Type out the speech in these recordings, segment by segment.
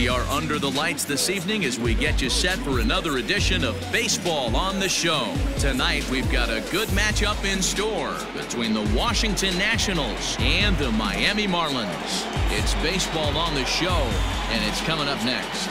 We are under the lights this evening as we get you set for another edition of Baseball on the Show. Tonight, we've got a good matchup in store between the Washington Nationals and the Miami Marlins. It's Baseball on the Show, and it's coming up next.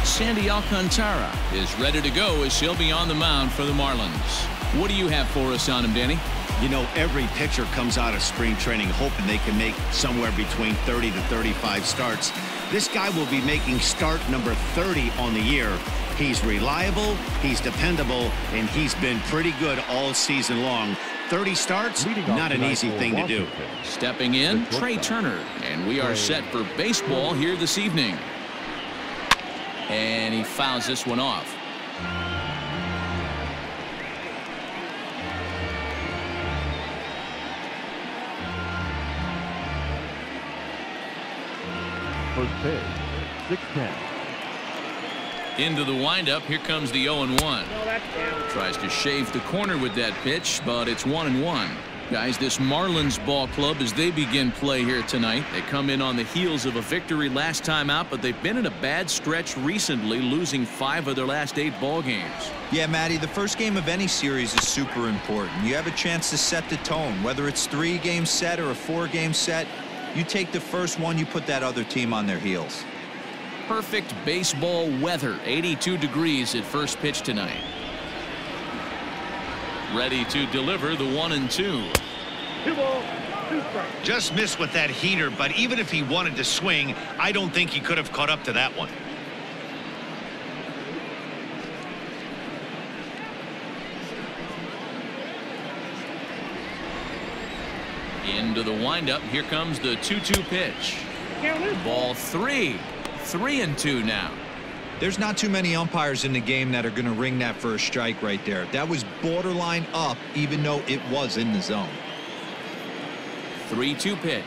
Sandy Alcantara is ready to go as he'll be on the mound for the Marlins. What do you have for us on him, Danny? You know, every pitcher comes out of spring training hoping they can make somewhere between 30 to 35 starts. This guy will be making start number 30 on the year. He's reliable, he's dependable, and he's been pretty good all season long. 30 starts, not an easy thing to do. Stepping in, Trey Turner, and we are set for baseball here this evening. And he fouls this one off. First pitch, 6-10. Into the windup, here comes the 0-1. Tries to shave the corner with that pitch, but it's 1-1. Guys, this Marlins ball club, as they begin play here tonight, they come in on the heels of a victory last time out, but they've been in a bad stretch recently, losing 5 of their last 8 ball games. Yeah, Matty, the first game of any series is super important. You have a chance to set the tone, whether it's 3-game set or a 4-game set. You take the first one, you put that other team on their heels. Perfect baseball weather, 82 degrees at first pitch tonight. Ready to deliver the 1-2. Just missed with that heater, but even if he wanted to swing, I don't think he could have caught up to that one. Into the windup, here comes the 2-2 pitch. Ball 3. 3-2 now. There's not too many umpires in the game that are going to ring that for a strike right there. That was borderline up, even though it was in the zone. 3-2 pitch.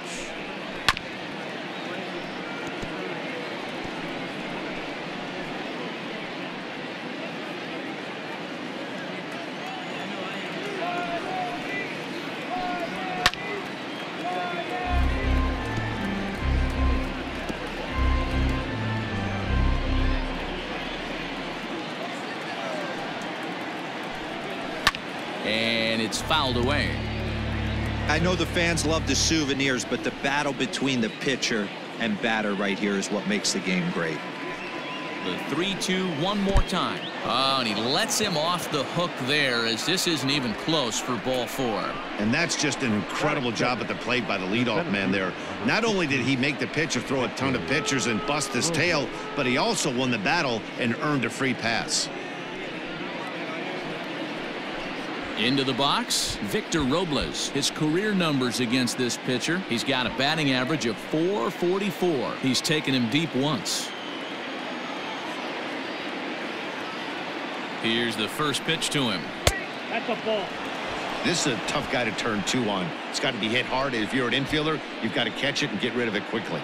And it's fouled away. I know the fans love the souvenirs, but the battle between the pitcher and batter right here is what makes the game great. The 3-2 one more time. Oh, and he lets him off the hook there, as this isn't even close for ball 4. And that's just an incredible job at the plate by the leadoff man there. Not only did he make the pitcher throw a ton of pitchers and bust his tail, but he also won the battle and earned a free pass. Into the box, Victor Robles. His career numbers against this pitcher. He's got a batting average of .444. He's taken him deep once. Here's the first pitch to him. That's a ball. This is a tough guy to turn 2 on. It's got to be hit hard. If you're an infielder, you've got to catch it and get rid of it quickly.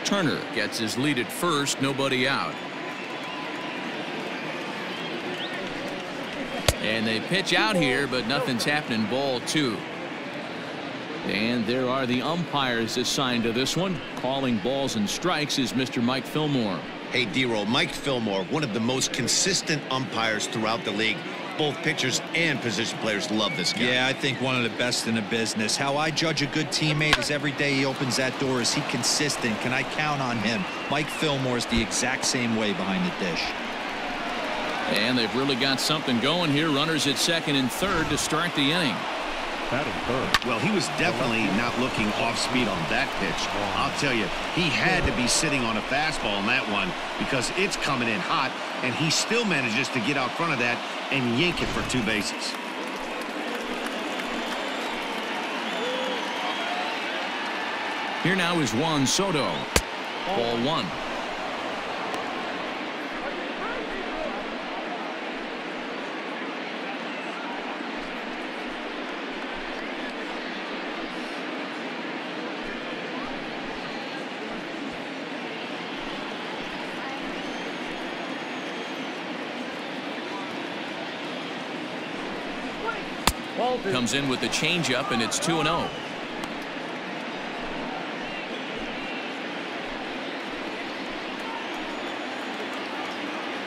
Turner gets his lead at first, nobody out. And they pitch out here, but nothing's happening. Ball 2. And there are the umpires assigned to this one. Calling balls and strikes is Mr. Mike Fillmore. Hey, D-Roll, Mike Fillmore, one of the most consistent umpires throughout the league. Both pitchers and position players love this guy. Yeah, I think one of the best in the business. How I judge a good teammate is every day he opens that door. Is he consistent? Can I count on him? Mike Fillmore is the exact same way behind the dish. And they've really got something going here. Runners at second and third to start the inning. Well, he was definitely not looking off speed on that pitch. I'll tell you, he had to be sitting on a fastball on that one because it's coming in hot, and he still manages to get out front of that and yank it for 2 bases. Here now is Juan Soto. Ball 1. Comes in with the changeup, and it's 2-0.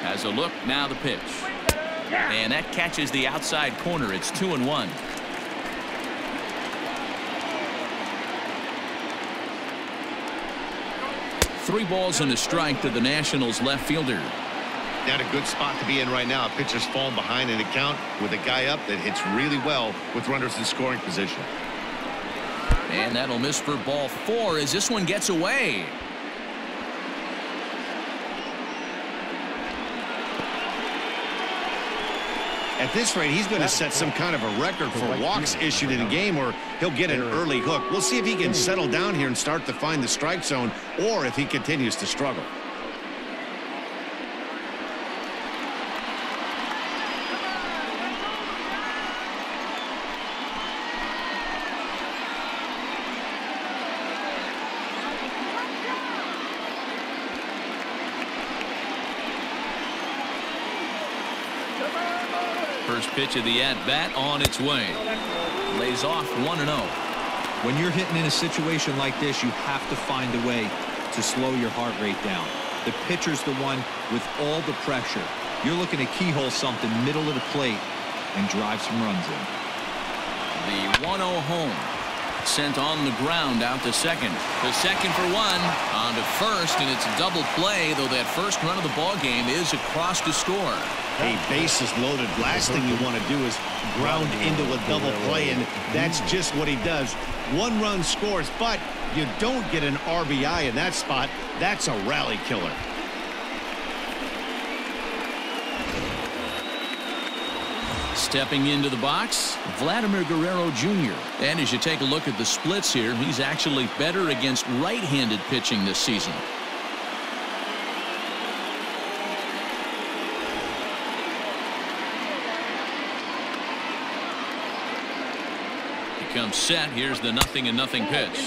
Has a look, now the pitch. And that catches the outside corner. It's 2-1. Three balls and a strike to the Nationals left fielder. Not a good spot to be in right now. A pitcher's falling behind in the count with a guy up that hits really well with runners in scoring position. And that'll miss for ball 4 as this one gets away. At this rate, he's going to set some kind of a record for walks issued in a game, or he'll get an early hook. We'll see if he can settle down here and start to find the strike zone, or if he continues to struggle. First pitch of the at-bat on its way. Lays off 1-0. When you're hitting in a situation like this, you have to find a way to slow your heart rate down. The pitcher's the one with all the pressure. You're looking to keyhole something middle of the plate and drive some runs in. The 1-0 home. Sent on the ground out to second. The second for 1. On to first, and it's a double play, though that first run of the ball game is across to score. A bases loaded. Last thing you want to do is ground into a double play, and that's just what he does. 1 run scores, but you don't get an RBI in that spot. That's a rally killer. Stepping into the box, Vladimir Guerrero Jr. And as you take a look at the splits here, he's actually better against right-handed pitching this season. He comes set. Here's the 0-0 pitch.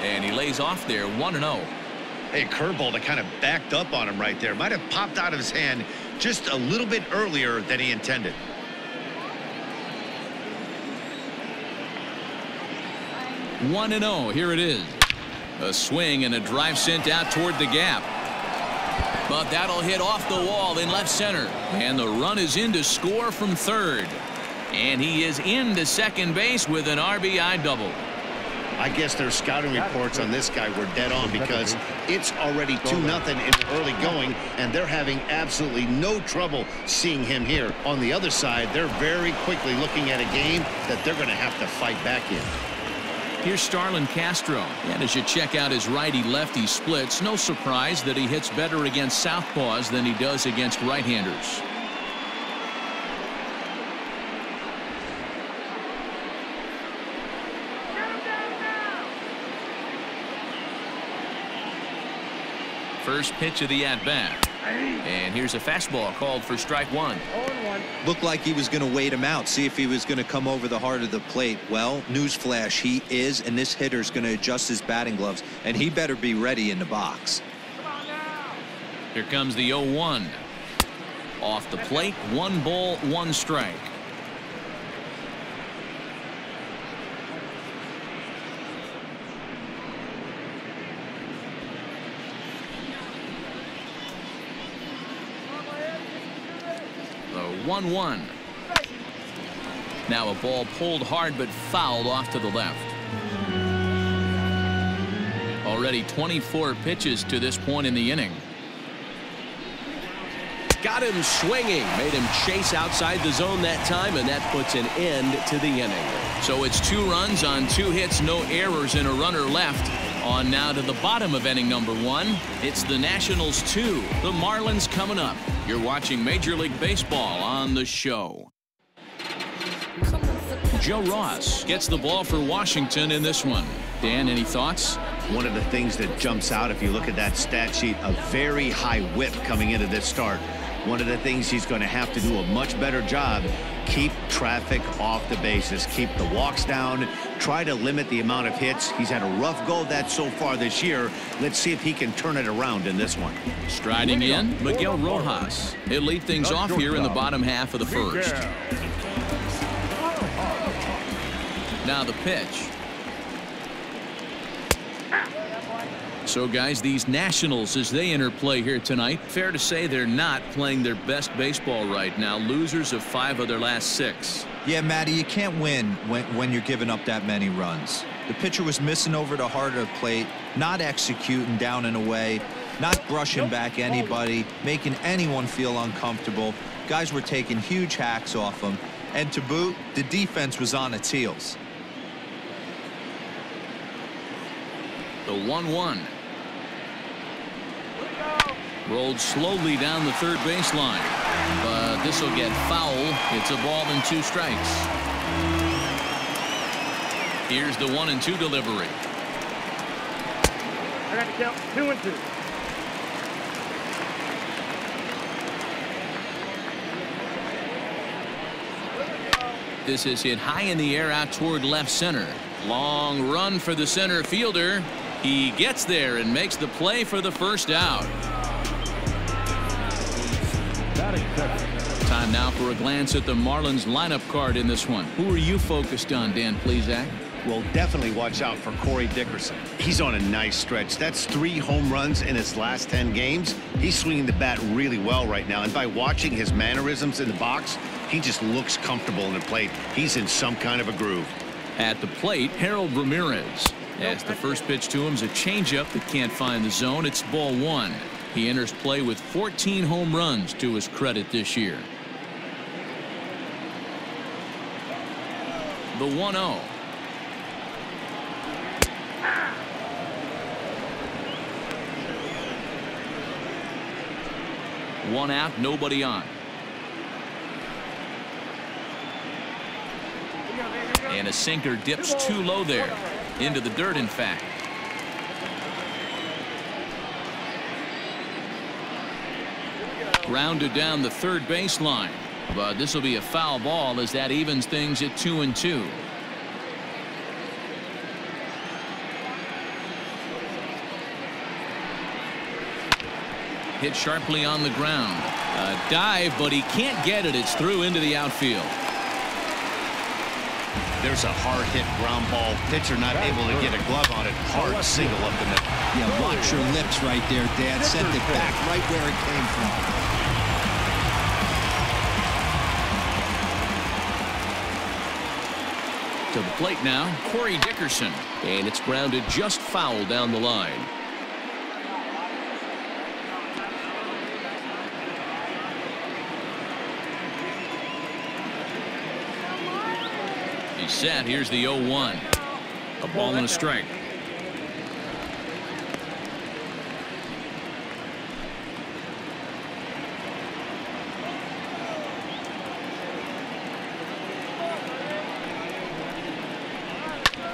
And he lays off there, 1-0. A curveball that kind of backed up on him right there. Might have popped out of his hand just a little bit earlier than he intended. 1-0. Here it is. A swing and a drive sent out toward the gap. But that'll hit off the wall in left center. And the run is in to score from third. And he is into second base with an RBI double. I guess their scouting reports on this guy were dead on, because it's already 2-0 in the early going, and they're having absolutely no trouble seeing him here. On the other side, they're very quickly looking at a game that they're going to have to fight back in. Here's Starlin Castro. And as you check out his righty-lefty splits, no surprise that he hits better against southpaws than he does against right-handers. First pitch of the at-bat. And here's a fastball called for strike 1. Looked like he was going to wait him out, see if he was going to come over the heart of the plate. Well, newsflash, he is, and this hitter's going to adjust his batting gloves, and he better be ready in the box. Here comes the 0-1. Off the plate, 1 ball, 1 strike. The 1-1. Now a ball pulled hard but fouled off to the left. Already 24 pitches to this point in the inning. Got him swinging, made him chase outside the zone that time, and that puts an end to the inning. So it's 2 runs on 2 hits, no errors, and a runner left. On now to the bottom of inning number 1. It's the Nationals 2, the Marlins coming up. You're watching Major League Baseball on the show. Joe Ross gets the ball for Washington in this one. Dan, any thoughts? One of the things that jumps out if you look at that stat sheet, a very high whip coming into this start. One of the things he's going to have to do a much better job, keep traffic off the bases, keep the walks down, try to limit the amount of hits. He's had a rough go of that so far this year. Let's see if he can turn it around in this one. Striding in, Miguel Rojas. He'll lead things off here in the bottom half of the first. Now the pitch. So, guys, these Nationals, as they enter play here tonight, fair to say they're not playing their best baseball right now. Losers of 5 of their last 6. Yeah, Matty, you can't win when you're giving up that many runs. The pitcher was missing over the heart of the plate, not executing down and away, not brushing back anybody, making anyone feel uncomfortable. Guys were taking huge hacks off him. And to boot, the defense was on its heels. The 1-1. Rolled slowly down the third baseline. But this will get foul. It's a ball and 2 strikes. Here's the 1-2 delivery. I got to count 2-2. This is hit high in the air out toward left center. Long run for the center fielder. He gets there and makes the play for the first out. Time now for a glance at the Marlins lineup card in this one. Who are you focused on, Dan Plesac? Well, definitely watch out for Corey Dickerson. He's on a nice stretch. That's 3 home runs in his last 10 games. He's swinging the bat really well right now. And by watching his mannerisms in the box, he just looks comfortable in the plate. He's in some kind of a groove. At the plate, Harold Ramirez. As the first pitch to him is a changeup that can't find the zone. It's ball 1. He enters play with 14 home runs to his credit this year. The 1-0. One out, nobody on. And a sinker dips too low there. Into the dirt, in fact. Grounded down the third baseline. But this will be a foul ball as that evens things at 2-2. Hit sharply on the ground. A dive, but he can't get it. It's through into the outfield. There's a hard hit ground ball. Pitcher not able to get a glove on it. Hard single up the middle. Yeah, watch your lips right there, Dad. Sent it back right where it came from. To the plate now, Corey Dickerson. And it's grounded just foul down the line. He's set. Here's the 0-1. A ball and a strike.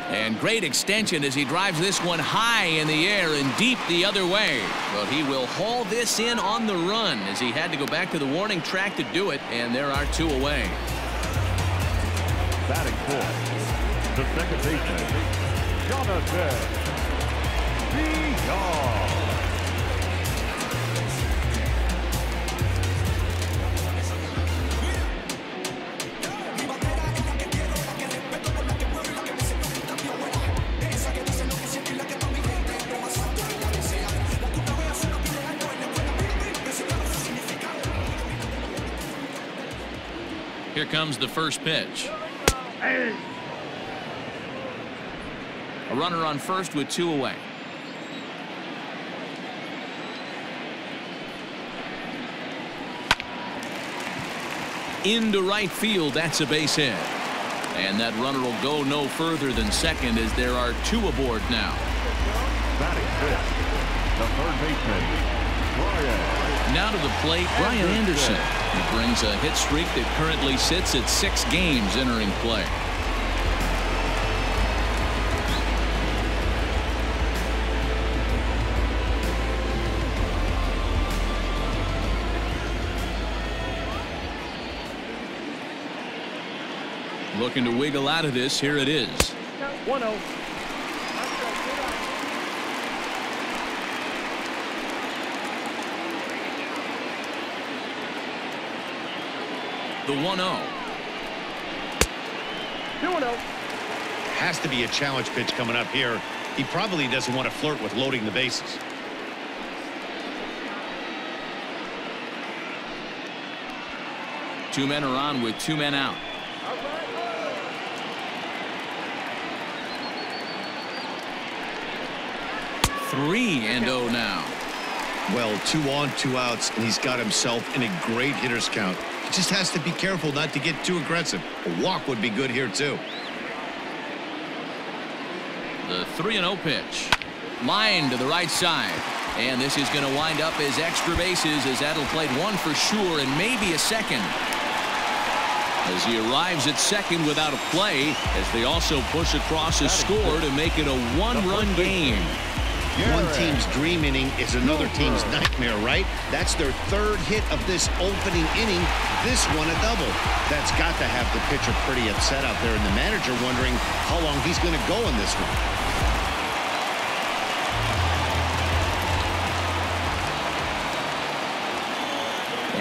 And great extension as he drives this one high in the air and deep the other way. But he will haul this in on the run as he had to go back to the warning track to do it. And there are 2 away. Batting fourth, the second baseman, Jonathan Villar. Here comes the first pitch. A runner on first with 2 away. Into right field. That's a base hit. And that runner will go no further than second as there are 2 aboard now. Batting fifth, the third baseman, Brian. Now to the plate, Brian Anderson. He brings a hit streak that currently sits at 6 games entering play. Looking to wiggle out of this. Here it is. 1-0. The 1-0. 2-0. has to be a challenge pitch coming up here. He probably doesn't want to flirt with loading the bases. Two men are on with two men out. Three and 0 now. Well, 2 on, 2 outs, and he's got himself in a great hitter's count. He just has to be careful not to get too aggressive. A walk would be good here, too. The 3-0 pitch. Line to the right side. And this is going to wind up as extra bases as that'll play one for sure and maybe a second. As he arrives at second without a play, as they also push across a score to make it a one-run game. One team's dream inning is another team's nightmare, right? That's their third hit of this opening inning. This one a double. That's got to have the pitcher pretty upset out there, and the manager wondering how long he's going to go in this one.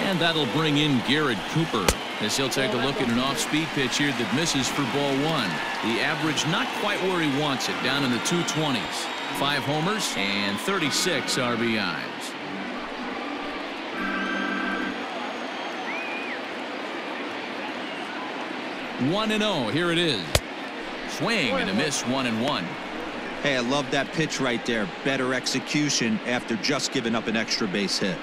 And that'll bring in Garrett Cooper as he'll take a look at an off-speed pitch here that misses for ball one. The average not quite where he wants it, down in the 220s. 5 homers and 36 RBIs. One and 0. Here it is. Swing and a miss. 1-1. Hey, I love that pitch right there. Better execution after just giving up an extra base hit.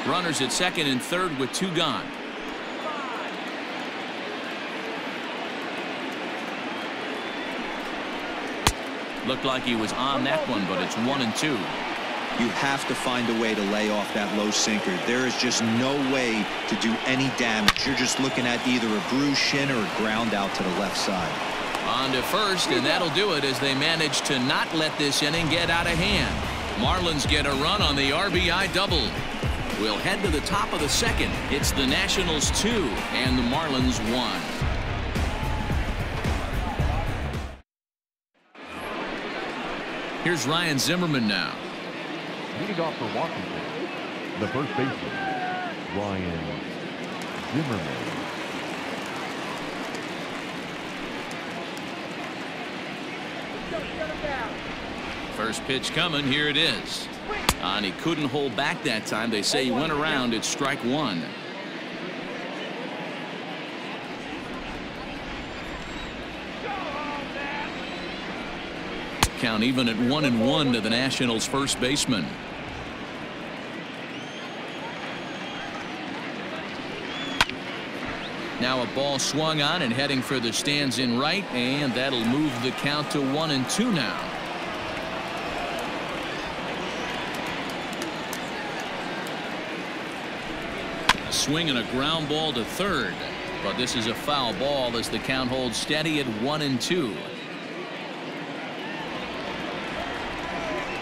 Runners at second and third with 2 gone. Looked like he was on that one, but it's 1-2. You have to find a way to lay off that low sinker. There is just no way to do any damage. You're just looking at either a bruised shin or a ground out to the left side. On to first, and that'll do it as they manage to not let this inning get out of hand. Marlins get a run on the RBI double. We'll head to the top of the second. It's the Nationals 2 and the Marlins 1. Here's Ryan Zimmerman now. Leading off for Washington, the first baseman, Ryan Zimmerman. First pitch coming. Here it is. And he couldn't hold back that time. They say he went around. It's strike one. Count even at 1-1 to the Nationals first baseman. Now a ball swung on and heading for the stands in right, and that'll move the count to 1-2 now. A swing and a ground ball to third, but this is a foul ball as the count holds steady at 1-2.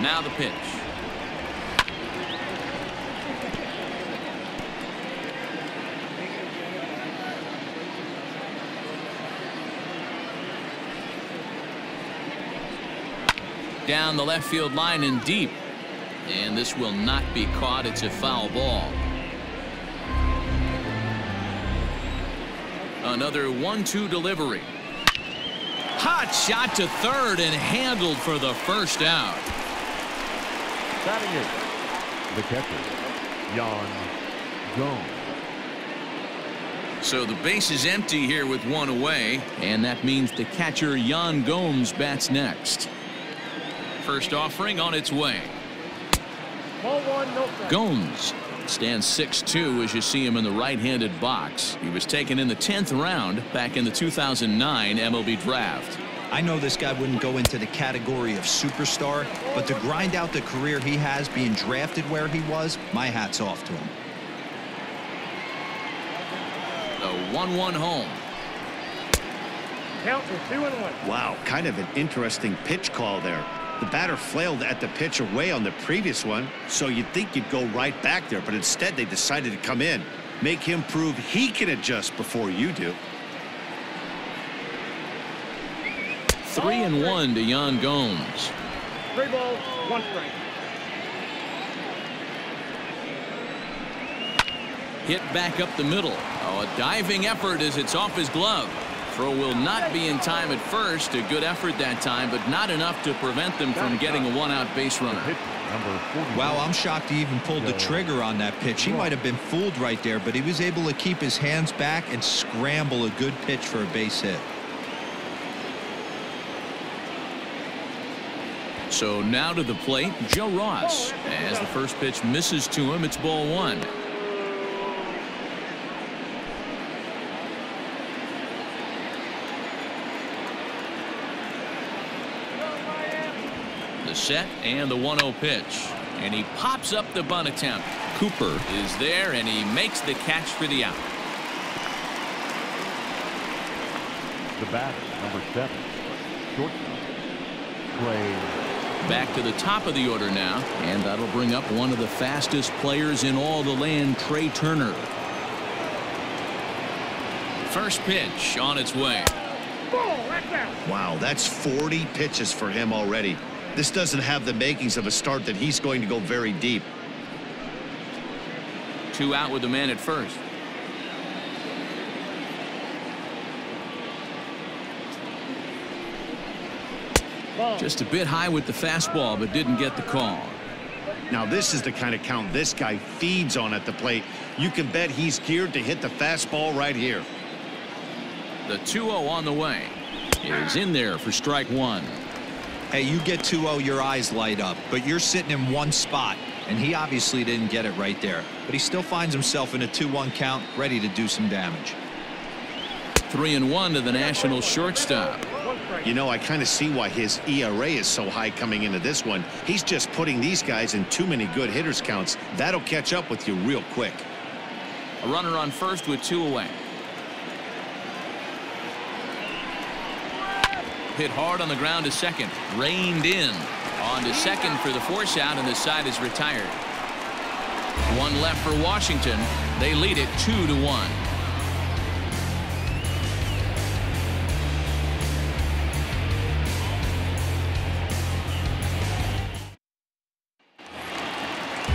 Now the pitch. Down the left field line and deep. And this will not be caught. It's a foul ball. Another 1-2 delivery. Hot shot to third and handled for the first out. Batting it, the catcher, Yan Gomes. So the base is empty here with one away, and that means the catcher Yan Gomes bats next. First offering on its way. Ball one, no strike. Gomes stands 6'2" as you see him in the right-handed box. He was taken in the 10th round back in the 2009 MLB draft. I know this guy wouldn't go into the category of superstar, but to grind out the career he has being drafted where he was, my hat's off to him. The 1-1 home. Count is 2-1. Wow, kind of an interesting pitch call there. The batter flailed at the pitch away on the previous one, so you'd think you'd go right back there, but instead they decided to come in. Make him prove he can adjust before you do. 3-1 to Yan Gomes. 3 balls, 1 strike. Hit back up the middle. Oh, a diving effort as it's off his glove. Throw will not be in time at first. A good effort that time, but not enough to prevent them from getting a one-out base runner. Wow, I'm shocked he even pulled the trigger on that pitch. He might have been fooled right there, but he was able to keep his hands back and scramble a good pitch for a base hit. So now to the plate, Joe Ross. As the first pitch misses to him, it's ball one. The set and the 1-0 pitch. And he pops up the bunt attempt. Cooper is there, and he makes the catch for the out. The batter, number 7, shortstop, Trey. Back to the top of the order now, and that'll bring up one of the fastest players in all the land, Trey Turner. First pitch on its way. Wow, that's 40 pitches for him already. This doesn't have the makings of a start that he's going to go very deep. 2 out with the man at first. Just a bit high with the fastball, but didn't get the call. Now this is the kind of count this guy feeds on at the plate. You can bet he's geared to hit the fastball right here. The 2-0 on the way is in there for strike one. Hey, you get 2-0, your eyes light up, but you're sitting in one spot, and he obviously didn't get it right there. But he still finds himself in a 2-1 count, ready to do some damage. 3-1 to the National shortstop. You know, I kind of see why his ERA is so high coming into this one. He's just putting these guys in too many good hitters counts. That'll catch up with you real quick. A runner on first with 2 away. Hit hard on the ground to second. Reined in. On to second for the force out, and the side is retired. 1 left for Washington. They lead it 2-1.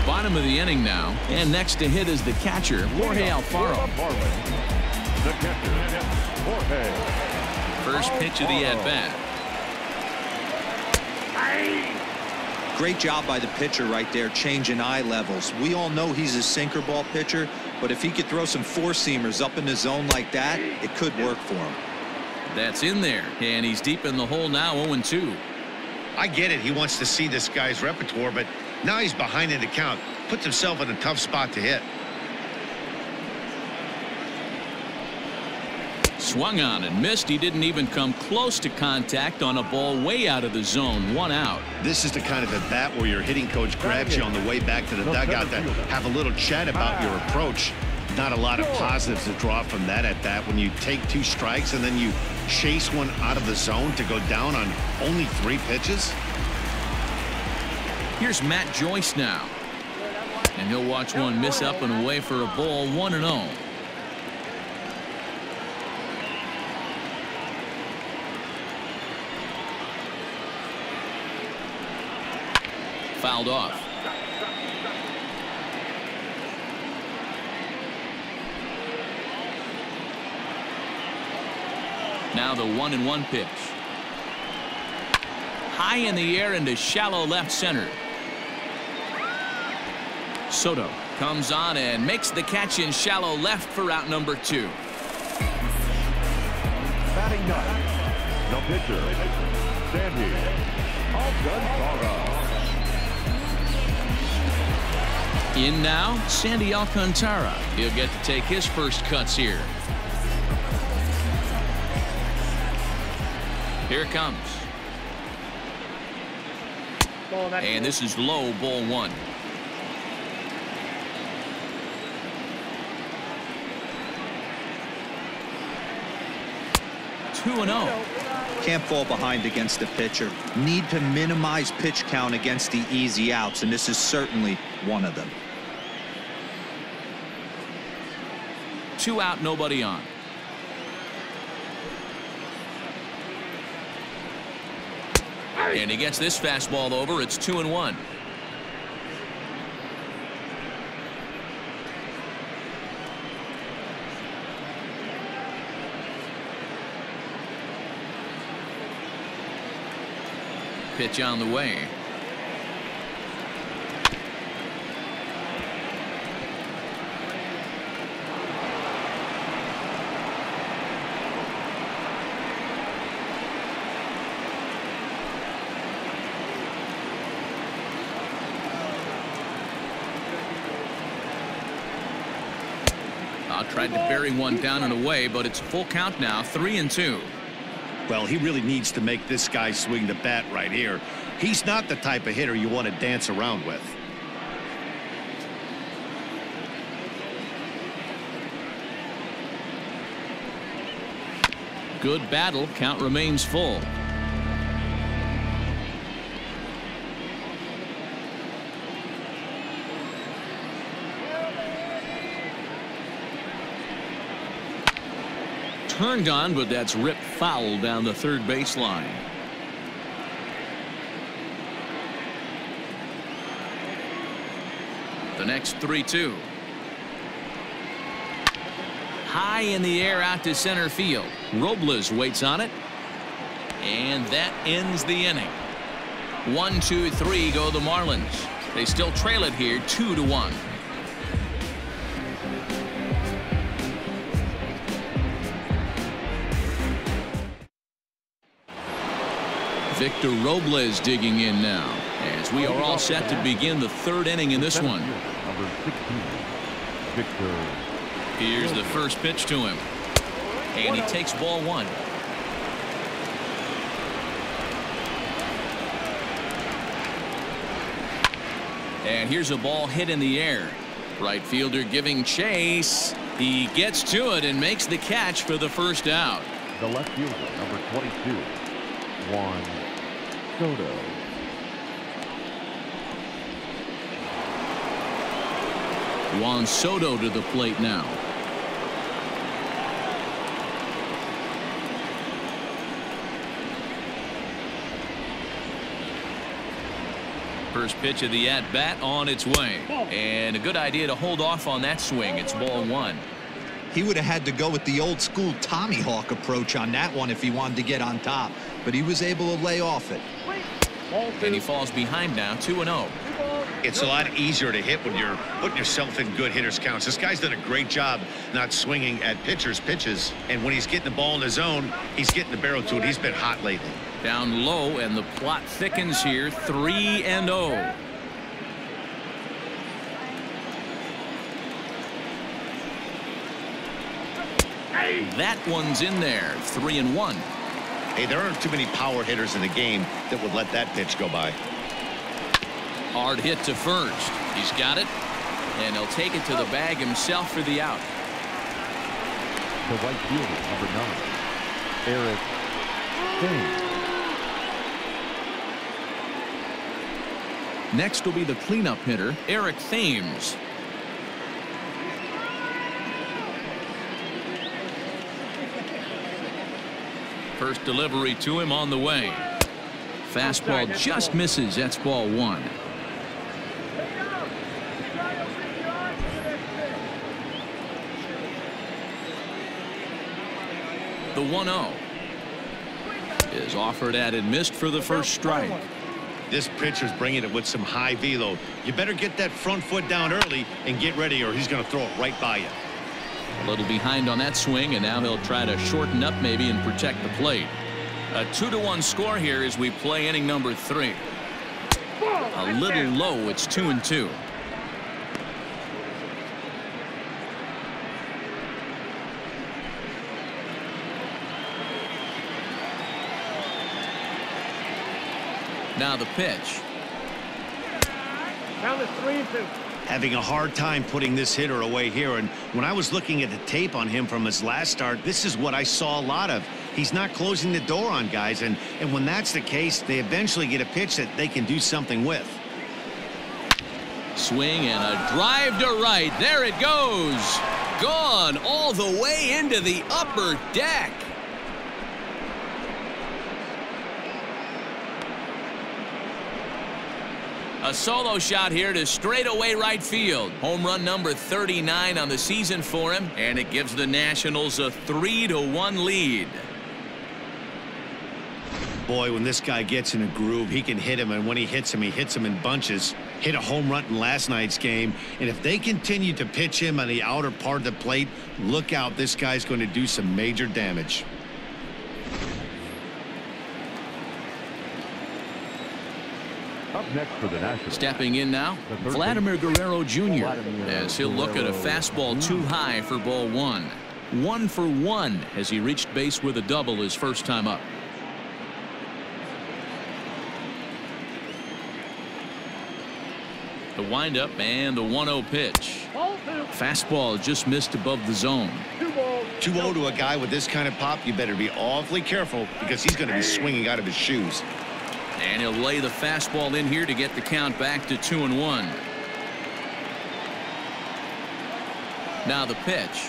Bottom of the inning now, and next to hit is the catcher, Jorge Alfaro. The catcher, Jorge. First pitch of the at-bat. Great job by the pitcher right there, changing eye levels. We all know he's a sinker ball pitcher, but if he could throw some four-seamers up in the zone like that, it could work for him. That's in there, and he's deep in the hole now, 0-2. I get it. He wants to see this guy's repertoire, but now he's behind in the count. Puts himself in a tough spot to hit. Swung on and missed. He didn't even come close to contact on a ball way out of the zone. 1 out. This is the kind of at bat where your hitting coach grabs you on the way back to the dugout to have a little chat about your approach. Not a lot of positives to draw from that at bat when you take 2 strikes and then you chase one out of the zone to go down on only 3 pitches. Here's Matt Joyce now, and he'll watch one miss up and away for a ball. 1-0. Fouled off. Now the 1-1 pitch. High in the air into shallow left center. Soto comes on and makes the catch in shallow left for out number 2. Batting 9, the pitcher, Sandy Alcantara. In now, Sandy Alcantara. He'll get to take his first cuts here. Here it comes. And this is low, ball 1. Two and 0. Can't fall behind against the pitcher. Need to minimize pitch count against the easy outs, and this is certainly one of them. 2 out, nobody on. And he gets this fastball over. It's 2-1. Pitch on the way. Tried to bury one down and away, but it's full count now, 3-2. Well, he really needs to make this guy swing the bat right here. He's not the type of hitter you want to dance around with. Good battle. Count remains full. Turned on, but that's ripped foul down the third baseline. The next 3-2. High in the air out to center field. Robles waits on it. And that ends the inning. 1, 2, 3 go the Marlins. They still trail it here 2-1. Victor Robles digging in now as we are all set to begin the third inning in this one. Number 16, Victor. Here's the first pitch to him. And he takes ball one. And here's a ball hit in the air. Right fielder giving chase. He gets to it and makes the catch for the first out. The left fielder, number 22, Juan Soto. Juan Soto to the plate now. First pitch of the at-bat on its way. And a good idea to hold off on that swing. It's ball one. He would have had to go with the old school Tommy Hawk approach on that one if he wanted to get on top, but he was able to lay off it. And he falls behind now, 2-0. It's a lot easier to hit when you're putting yourself in good hitters counts. This guy's done a great job not swinging at pitchers' pitches, and when he's getting the ball in the zone, he's getting the barrel to it. He's been hot lately. Down low, and the plot thickens here, 3-0. That one's in there, 3-1. Hey, there aren't too many power hitters in the game that would let that pitch go by. Hard hit to first. He's got it, and he'll take it to the bag himself for the out. The right fielder, number 9, Eric Thames. Next will be the cleanup hitter, Eric Thames. First delivery to him on the way. Fastball just misses. That's ball one. The 1-0 is offered at and missed for the first strike. This pitcher's bringing it with some high velo. You better get that front foot down early and get ready, or he's going to throw it right by you. A little behind on that swing, and now he'll try to shorten up maybe and protect the plate. A 2-1 score here as we play inning number 3. A little low. It's 2-2. Now the pitch. Count is 3-2. Having a hard time putting this hitter away here, and when I was looking at the tape on him from his last start, this is what I saw a lot of. He's not closing the door on guys, and when that's the case, they eventually get a pitch that they can do something with. Swing and a drive to right. There it goes. Gone all the way into the upper deck. A solo shot here to straightaway right field. Home run number 39 on the season for him, and it gives the Nationals a 3-1 lead. Boy, when this guy gets in a groove, he can hit him, and when he hits him in bunches. Hit a home run in last night's game, and if they continue to pitch him on the outer part of the plate, look out, this guy's going to do some major damage. Up next for the Nationals. Stepping in now, Vladimir Guerrero Jr. as he'll look at a fastball too high for ball 1. 1 for 1 as he reached base with a double his first time up. The windup and the 1-0 pitch. Fastball just missed above the zone. 2-0 to a guy with this kind of pop, you better be awfully careful because he's going to be swinging out of his shoes. And he'll lay the fastball in here to get the count back to 2-1. Now the pitch.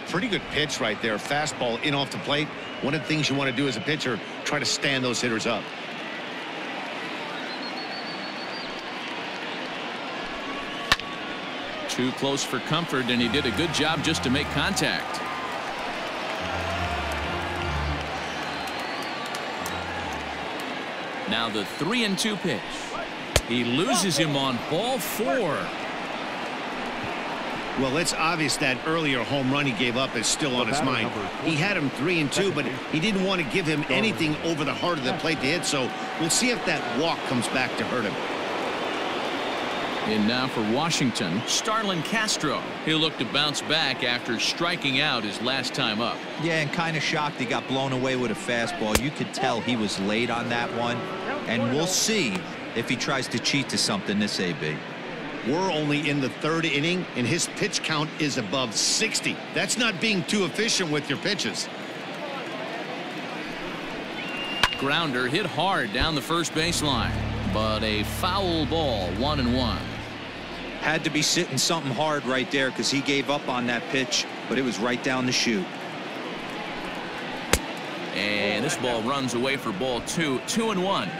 Pretty good pitch right there. Fastball in off the plate. One of the things you want to do as a pitcher, try to stand those hitters up. Too close for comfort, and he did a good job just to make contact. Now the 3-2 pitch. He loses him on ball 4. Well, it's obvious that earlier home run he gave up is still on his mind. He had him 3-2, but he didn't want to give him anything over the heart of the plate to hit, so we'll see if that walk comes back to hurt him. And now for Washington, Starlin Castro. He'll look to bounce back after striking out his last time up. Yeah, and kind of shocked he got blown away with a fastball. You could tell he was late on that one, and we'll see if he tries to cheat to something this AB. We're only in the 3rd inning, and his pitch count is above 60. That's not being too efficient with your pitches. Grounder hit hard down the first baseline, but a foul ball, 1-1. Had to be sitting something hard right there because he gave up on that pitch, but it was right down the chute. And this ball runs away for ball 2, 2-1.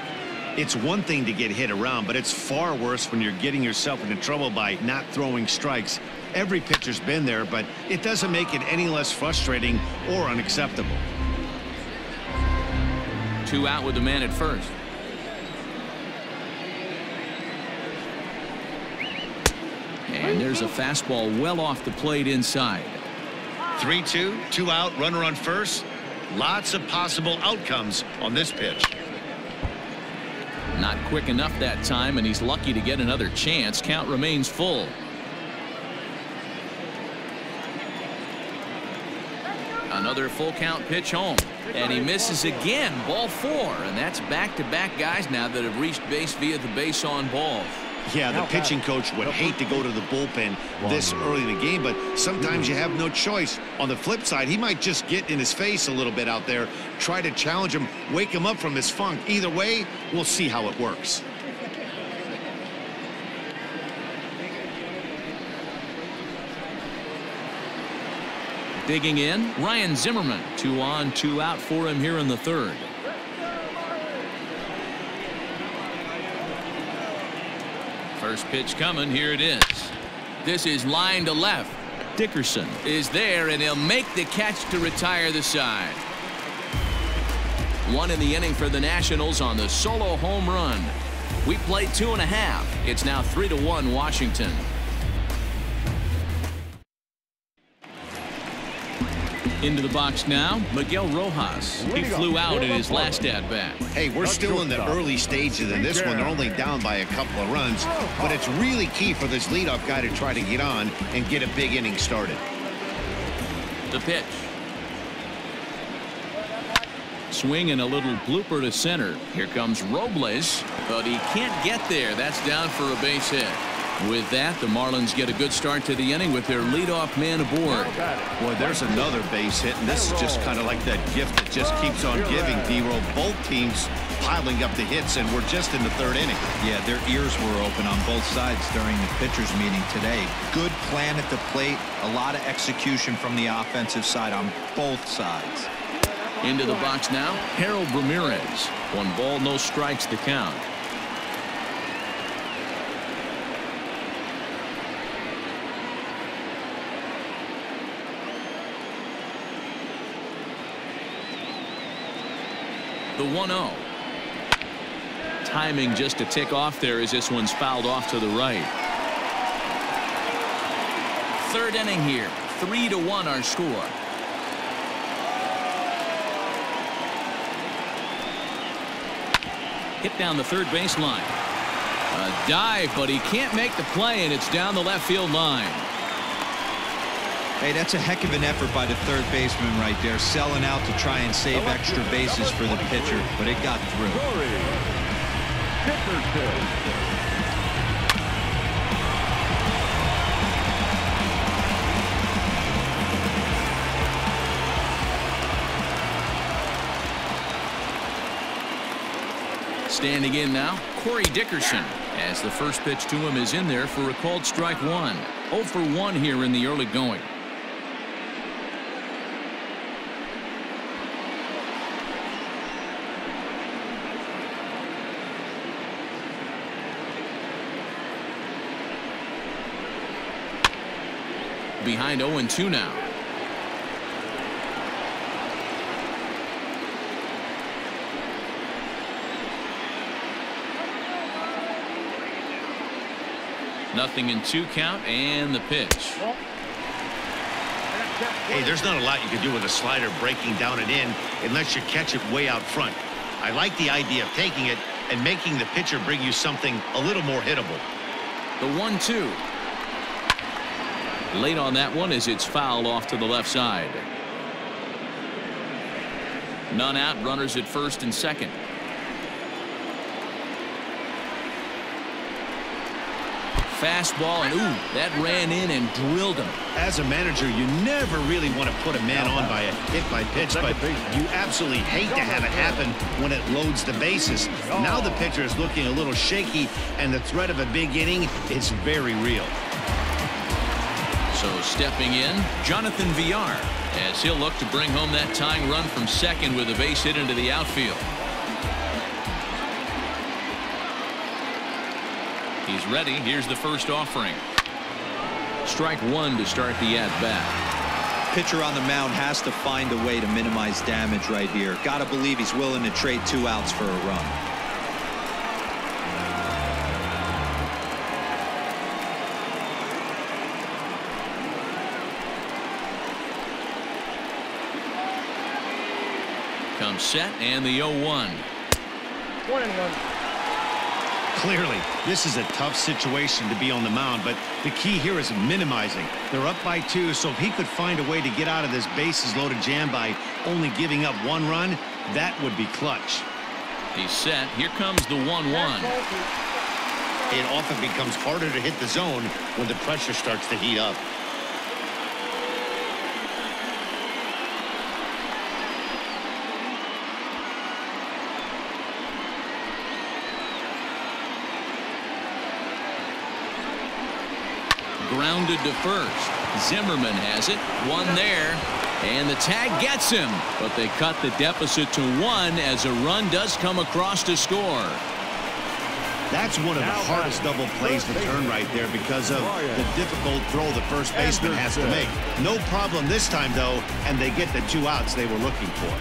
It's one thing to get hit around, but it's far worse when you're getting yourself into trouble by not throwing strikes. Every pitcher's been there, but it doesn't make it any less frustrating or unacceptable. 2 out with the man at first. And there's a fastball well off the plate inside. 3-2, 2 out, runner on first. Lots of possible outcomes on this pitch. Not quick enough that time, and he's lucky to get another chance. Count remains full. Another full count pitch home, and he misses again. Ball 4, and that's back-to-back guys now that have reached base via the base on balls. Yeah, the pitching coach would hate to go to the bullpen this early in the game, but sometimes you have no choice. On the flip side, he might just get in his face a little bit out there, try to challenge him, wake him up from his funk. Either way, we'll see how it works. Digging in, Ryan Zimmerman. 2 on, 2 out for him here in the 3rd. First pitch coming. Here it is. This is line to left. Dickerson is there, and he'll make the catch to retire the side. 1 in the inning for the Nationals on the solo home run. We played 2.5. It's now 3-1 Washington. Into the box now, Miguel Rojas. He flew out in his last at-bat. Hey, we're still in the early stages in this one. They're only down by a couple of runs, but it's really key for this leadoff guy to try to get on and get a big inning started. The pitch. Swing and a little blooper to center. Here comes Robles, but he can't get there. That's down for a base hit. With that, the Marlins get a good start to the inning with their leadoff man aboard. Boy, there's another base hit, and this is just kind of like that gift that just keeps on giving, D-Roll. Both teams piling up the hits, and we're just in the 3rd inning. Yeah, their ears were open on both sides during the pitchers meeting today. Good plan at the plate, a lot of execution from the offensive side on both sides. Into the box now, Harold Ramirez. 1 ball, no strikes the count. The 1-0. Timing just a tick off there as this one's fouled off to the right. Third inning here. 3-1 our score. Hit down the third baseline. A dive, but he can't make the play, and it's down the left field line. Hey, that's a heck of an effort by the third baseman right there, selling out to try and save extra bases for the pitcher, but it got through. Standing in now, Corey Dickerson, as the first pitch to him is in there for a called strike one. 0 for 1 here in the early going. Behind 0-2 now. Nothing in 2 count, and the pitch. Hey, there's not a lot you can do with a slider breaking down and in unless you catch it way out front. I like the idea of taking it and making the pitcher bring you something a little more hittable. The 1-2. Late on that one as it's fouled off to the left side. None out, runners at first and second. Fastball, and ooh, that ran in and drilled him. As a manager, you never really want to put a man on by a hit by pitch, but you absolutely hate to have it happen when it loads the bases. Now the pitcher is looking a little shaky, and the threat of a big inning is very real. So stepping in, Jonathan Villar, as he'll look to bring home that tying run from second with a base hit into the outfield. He's ready. Here's the first offering. Strike one to start the at-bat. Pitcher on the mound has to find a way to minimize damage right here. Got to believe he's willing to trade 2 outs for a run. Comes set, and the 0-1. 1-1. Clearly, this is a tough situation to be on the mound, but the key here is minimizing. They're up by 2, so if he could find a way to get out of this bases loaded jam by only giving up 1 run, that would be clutch. He's set. Here comes the 1-1. It often becomes harder to hit the zone when the pressure starts to heat up. Grounded to first. Zimmerman has it. 1 there. And the tag gets him. But they cut the deficit to 1 as a run does come across to score. That's one of the hardest double plays to turn right there because of the difficult throw the first baseman has to make. No problem this time, though, and they get the 2 outs they were looking for.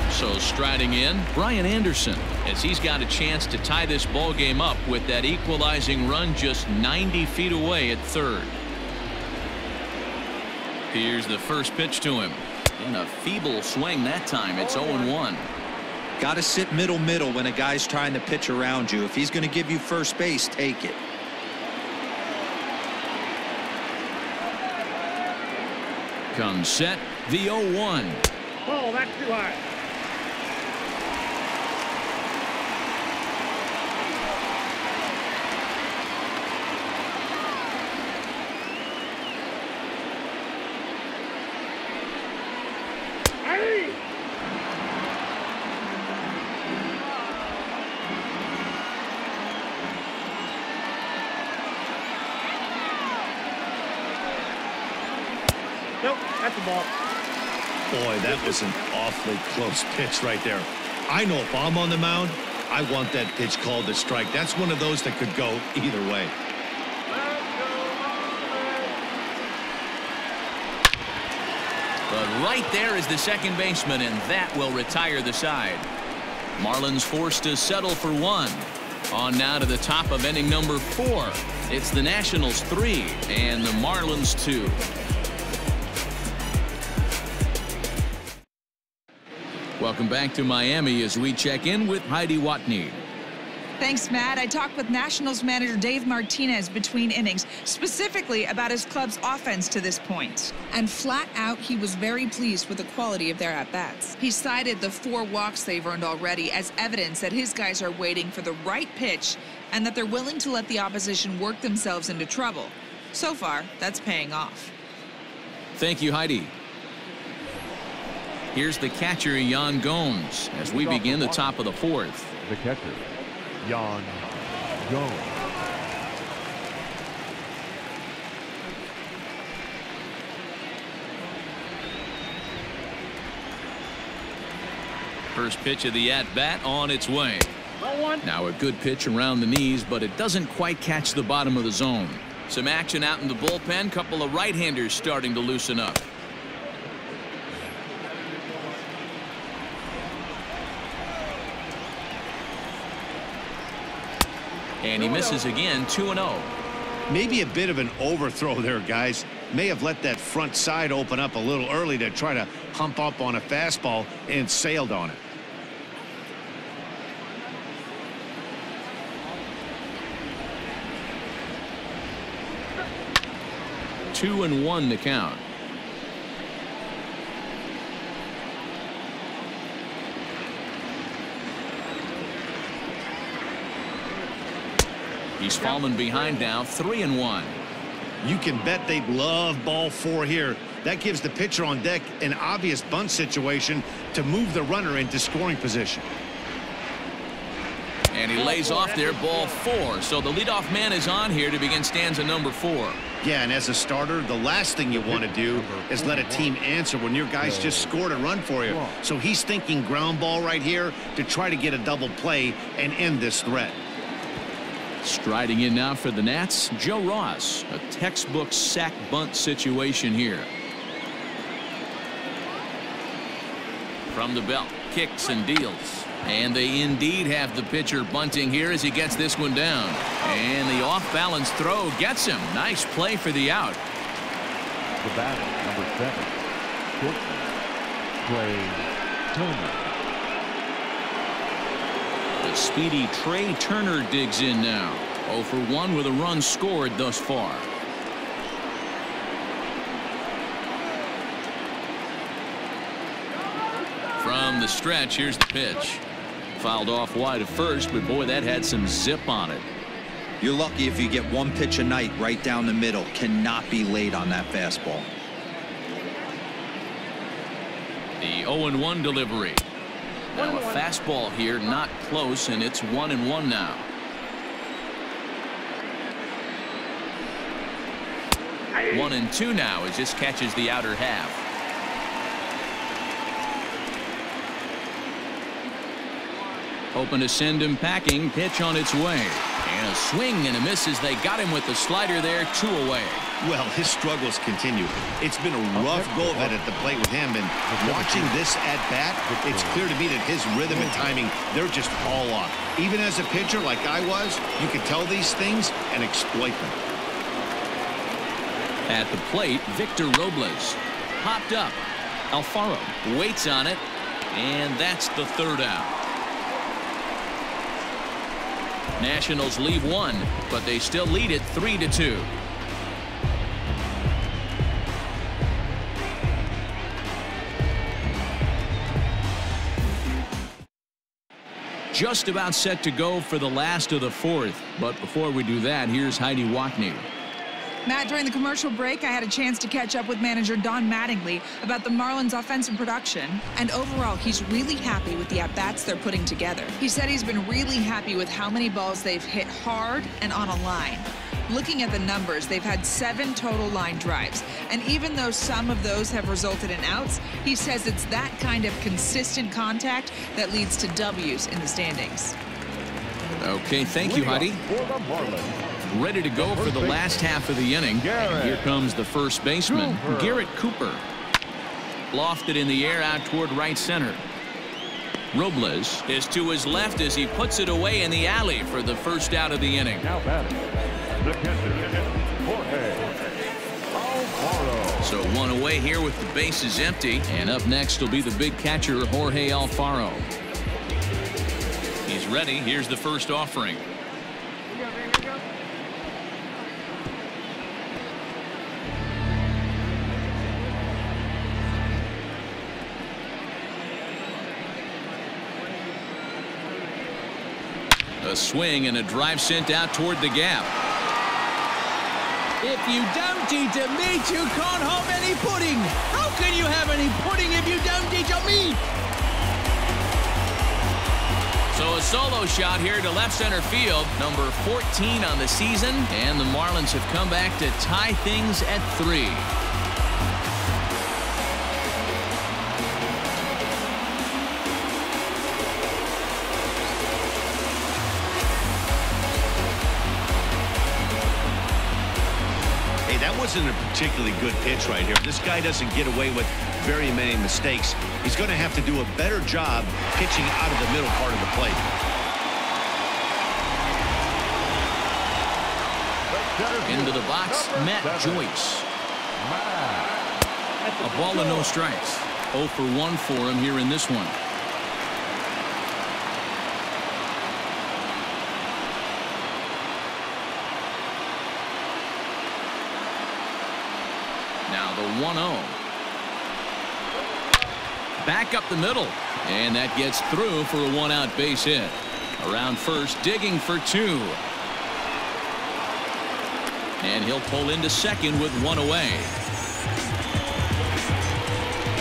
So striding in, Brian Anderson, as he's got a chance to tie this ball game up with that equalizing run just 90 feet away at third. Here's the first pitch to him. And a feeble swing that time. It's 0-1. Got to sit middle when a guy's trying to pitch around you. If he's going to give you first base, take it. Comes set, the 0-1. Oh, that's too high. Nope, that's the ball. Boy, that was an awfully close pitch right there. I know if I'm on the mound, I want that pitch called a strike. That's one of those that could go either way. But right there is the second baseman, and that will retire the side. Marlins forced to settle for one. On now to the top of inning number 4. It's the Nationals 3 and the Marlins 2. Welcome back to Miami as we check in with Heidi Watney. Thanks, Matt. I talked with Nationals manager Dave Martinez between innings, specifically about his club's offense to this point. And flat out, he was very pleased with the quality of their at-bats. He cited the 4 walks they've earned already as evidence that his guys are waiting for the right pitch and that they're willing to let the opposition work themselves into trouble. So far, that's paying off. Thank you, Heidi. Here's the catcher, Yan Gomes, as we begin the top of the 4th. The catcher, Yan Gomes. First pitch of the at-bat on its way. Now a good pitch around the knees, but it doesn't quite catch the bottom of the zone. Some action out in the bullpen. Couple of right-handers starting to loosen up. And he misses again, 2-0. Maybe a bit of an overthrow there, guys. May have let that front side open up a little early to try to hump up on a fastball and sailed on it. Two and 1 to count. He's fallen behind now, 3-1. You can bet they'd love ball 4 here. That gives the pitcher on deck an obvious bunt situation to move the runner into scoring position. And he lays off there, ball 4. So the leadoff man is on here to begin stanza number 4. Yeah, and as a starter, the last thing you want to do is let a team answer when your guys just scored a run for you. So he's thinking ground ball right here to try to get a double play and end this threat. Striding in now for the Nats, Joe Ross. A textbook sack bunt situation here. From the belt, kicks and deals. And they indeed have the pitcher bunting here as he gets this one down. And the off-balance throw gets him. Nice play for the out. The batter, number 7, Trey Turner. The speedy Trey Turner digs in now. 0 for 1 with a run scored thus far. From the stretch, here's the pitch. Fouled off wide at first, but boy, that had some zip on it. You're lucky if you get one pitch a night right down the middle. Cannot be late on that fastball. The 0-1 delivery. Now a fastball here, not close, and it's 1-1 now. One and 2 now as this catches the outer half. Hoping to send him packing. Pitch on its way. And a swing and a miss as they got him with the slider there. 2 away. Well, his struggles continue. It's been a rough go of it at the plate with him, and watching this at bat, it's clear to me that his rhythm and timing, they're just all off. Even as a pitcher like I was, you could tell these things and exploit them. At the plate, Victor Robles. Popped up. Alfaro waits on it, and that's the 3rd out. Nationals leave 1, but they still lead it 3-2. Just about set to go for the last of the 4th. But before we do that, here's Heidi Watney. Matt, during the commercial break, I had a chance to catch up with manager Don Mattingly about the Marlins' offensive production. And overall, he's really happy with the at-bats they're putting together. He said he's been really happy with how many balls they've hit hard and on a line. Looking at the numbers, they've had 7 total line drives. And even though some of those have resulted in outs, he says it's that kind of consistent contact that leads to W's in the standings. Okay, thank you, Heidi. Ready to go for the last half of the inning. And here comes the first baseman, Garrett Cooper. Lofted in the air out toward right center. Robles is to his left as he puts it away in the alley for the first out of the inning. Now batting, the catcher, Jorge Alfaro. So one away here with the bases empty. And up next will be the big catcher, Jorge Alfaro. He's ready. Here's the first offering. A swing and a drive sent out toward the gap. If you don't eat a meat, you can't have any pudding. How can you have any pudding if you don't eat your meat? So a solo shot here to left center field, number 14 on the season, and the Marlins have come back to tie things at 3. That wasn't a particularly good pitch right here. This guy doesn't get away with very many mistakes. He's going to have to do a better job pitching out of the middle part of the plate. Into the box, Matt Joyce. A ball and no strikes. 0 for 1 for him here in this one. Now the 1-0. Back up the middle. And that gets through for a 1-out base hit. Around first, digging for 2. And he'll pull into second with 1 away.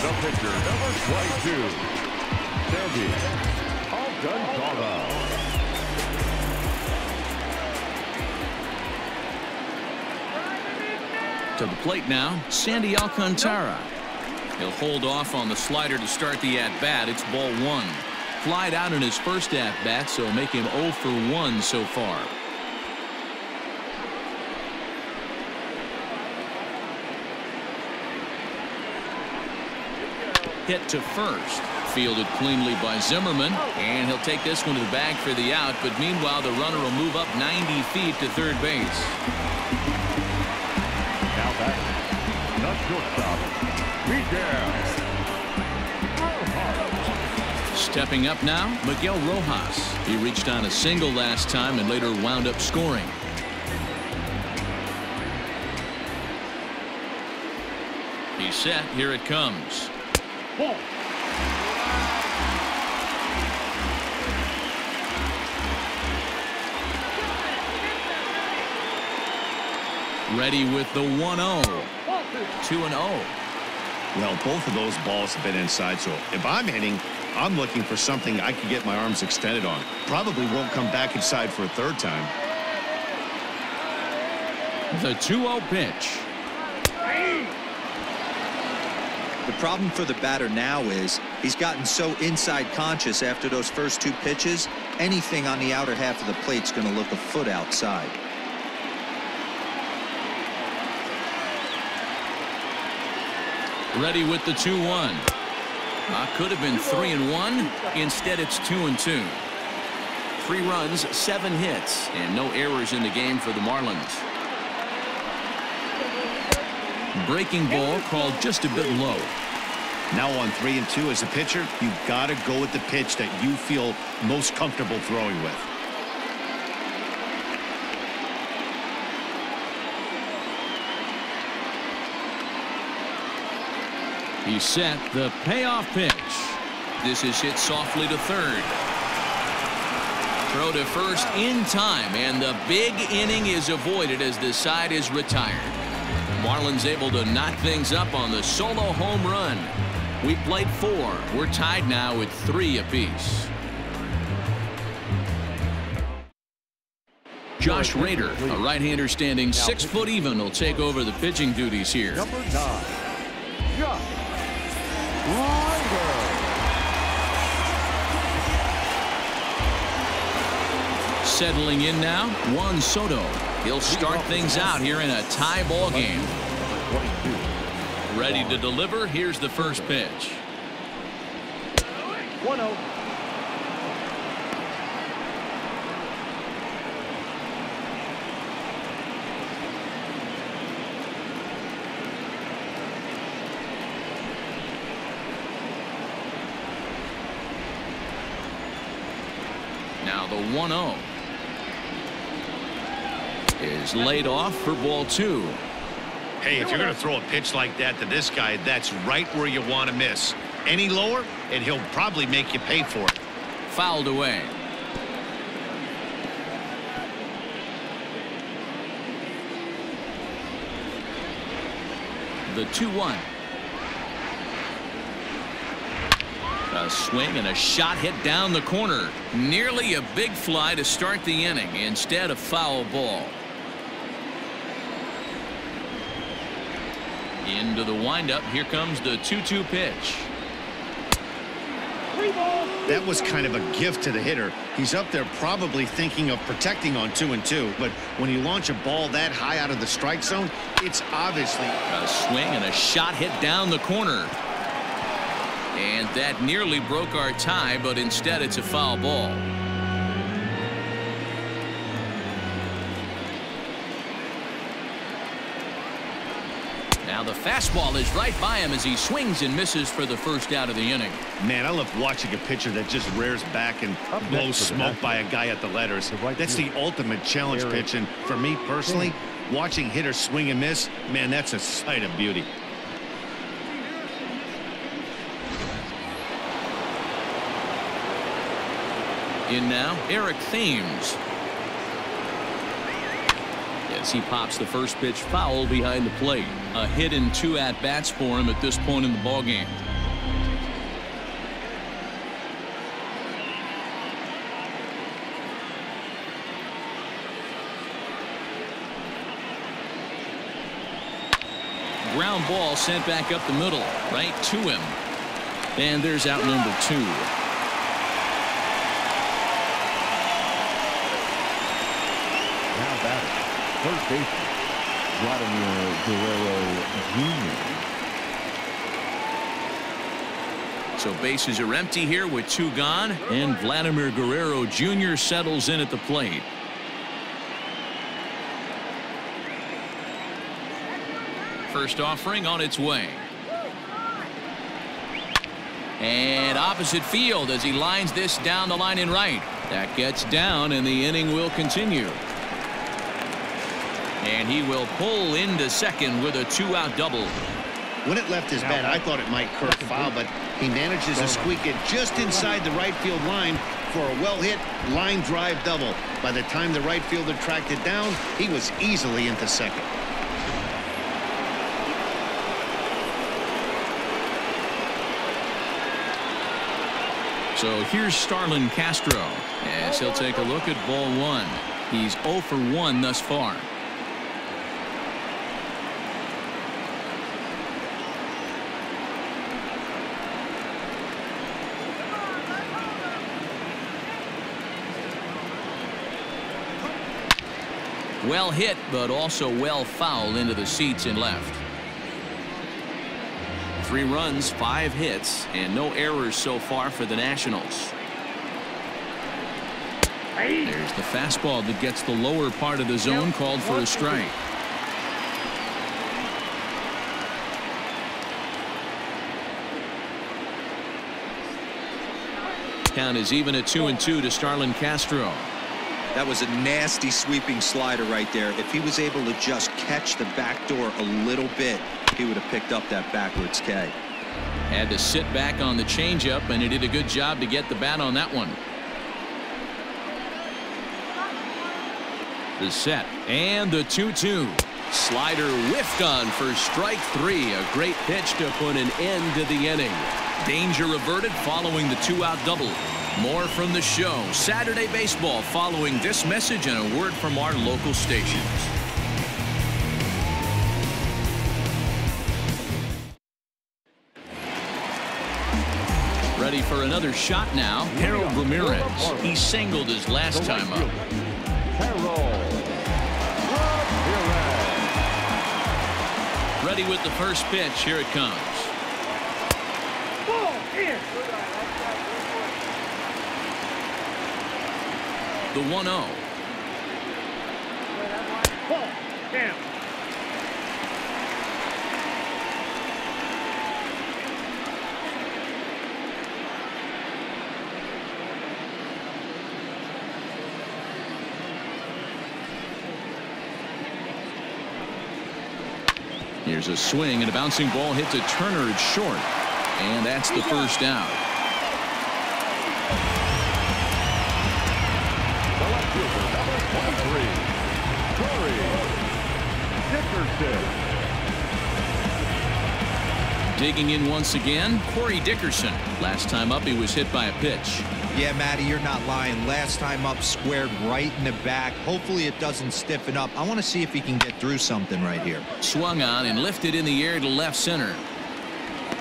The pitcher, number 22, Sandy Alcantara. To the plate now, Sandy Alcantara. He'll hold off on the slider to start the at-bat. It's ball 1. Flied out in his first at-bat, so make him 0 for 1 so far. Hit to first. Fielded cleanly by Zimmerman, and he'll take this one to the bag for the out, but meanwhile the runner will move up 90 feet to third base. Now back, the shortstop, Miguel Rojas. Stepping up now, Miguel Rojas. He reached on a single last time and later wound up scoring. He's set. Here it comes. Ball. Ready with the 1-0. 2-0. Well, both of those balls have been inside, so if I'm hitting, I'm looking for something I can get my arms extended on. Probably won't come back inside for a third time. The 2-0 pitch. The problem for the batter now is he's gotten so inside conscious after those first 2 pitches. Anything on the outer half of the plate's going to look a foot outside. Ready with the 2-1. Could have been 3-1. Instead, it's 2-2. 3 runs, 7 hits, and no errors in the game for the Marlins. Breaking ball called just a bit low. Now on 3-2 as a pitcher, you've got to go with the pitch that you feel most comfortable throwing with. He's set. The payoff pitch. This is hit softly to third. Throw to first in time, and the big inning is avoided as the side is retired. Marlins able to knock things up on the solo home run. We played 4. We're tied now at 3 apiece. Josh Rader, a right-hander standing 6 foot even, will take over the pitching duties here. Number 9, Josh Rader. Settling in now, Juan Soto. He'll start things out here in a tie ball game. Ready to deliver. Here's the first pitch. 1-0. Now the 1-0 is laid off for ball 2. Hey, if you're going to throw a pitch like that to this guy, that's right where you want to miss. Any lower, and he'll probably make you pay for it. Fouled away. The 2-1. A swing and a shot hit down the corner. Nearly a big fly to start the inning. Instead, a foul ball. Into the windup. Here comes the 2-2 pitch. That was kind of a gift to the hitter. He's up there probably thinking of protecting on 2-2, but when you launch a ball that high out of the strike zone, it's obviously a swing and a shot hit down the corner. And that nearly broke our tie, but instead it's a foul ball. Now the fastball is right by him as he swings and misses for the first out of the inning. Man, I love watching a pitcher that just rears back and blows smoke by a guy at the letters. That's the ultimate challenge pitch, and for me personally, watching hitters swing and miss, man, that's a sight of beauty. In now, Eric Thames. As he pops the first pitch foul behind the plate. A hit and 2 at-bats for him at this point in the ballgame. Ground ball sent back up the middle, right to him. And there's out number 2. Now batting, third baseman, Vladimir Guerrero Jr. So bases are empty here with 2 gone, and Vladimir Guerrero Jr. settles in at the plate. First offering on its way. And opposite field as he lines this down the line in right. That gets down, and the inning will continue. And he will pull into second with a 2-out double. When it left his bat, I thought it might curve foul, but he manages to squeak it just inside the right field line for a well-hit line drive double. By the time the right fielder tracked it down, he was easily into second. So here's Starlin Castro as he'll take a look at ball 1. He's 0 for 1 thus far. Well hit, but also well fouled into the seats in left. 3 runs, 5 hits, and no errors so far for the Nationals. There's the fastball that gets the lower part of the zone, called for a strike. Count is even at 2-2 to Starlin Castro. That was a nasty sweeping slider right there. If he was able to just catch the back door a little bit, he would have picked up that backwards K. Had to sit back on the changeup, and he did a good job to get the bat on that one. The set and the 2-2. Slider whiffed on for strike 3. A great pitch to put an end to the inning. Danger averted following the 2-out double. More from the show. Saturday Baseball following this message and a word from our local stations. Ready for another shot now. Harold Ramirez. He singled his last time up. Ready with the first pitch. Here it comes. Ball in. The 1-0. Ball down. Here's a swing and a bouncing ball hit to Turner. It's short. And that's the first out. The left fielder, number 23, Corey Dickerson. Digging in once again, Corey Dickerson. Last time up, he was hit by a pitch. Yeah, Matty, you're not lying. Last time up, squared right in the back. Hopefully it doesn't stiffen up. I want to see if he can get through something right here. Swung on and lifted in the air to left center.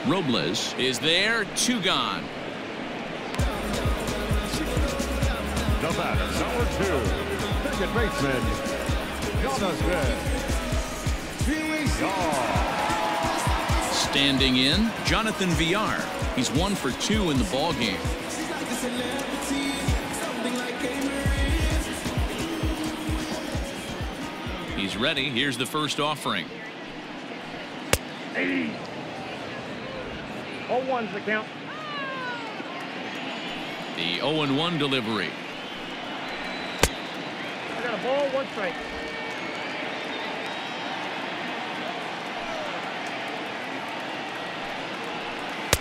Robles is there. 2 gone. The batter, number 2, second baseman, Jonathan Villar. Standing in, Jonathan Villar. He's 1 for 2 in the ball game. He's ready. Here's the first offering. 80. 0-1's the count. The 0-1 delivery. I got a ball, 1 strike.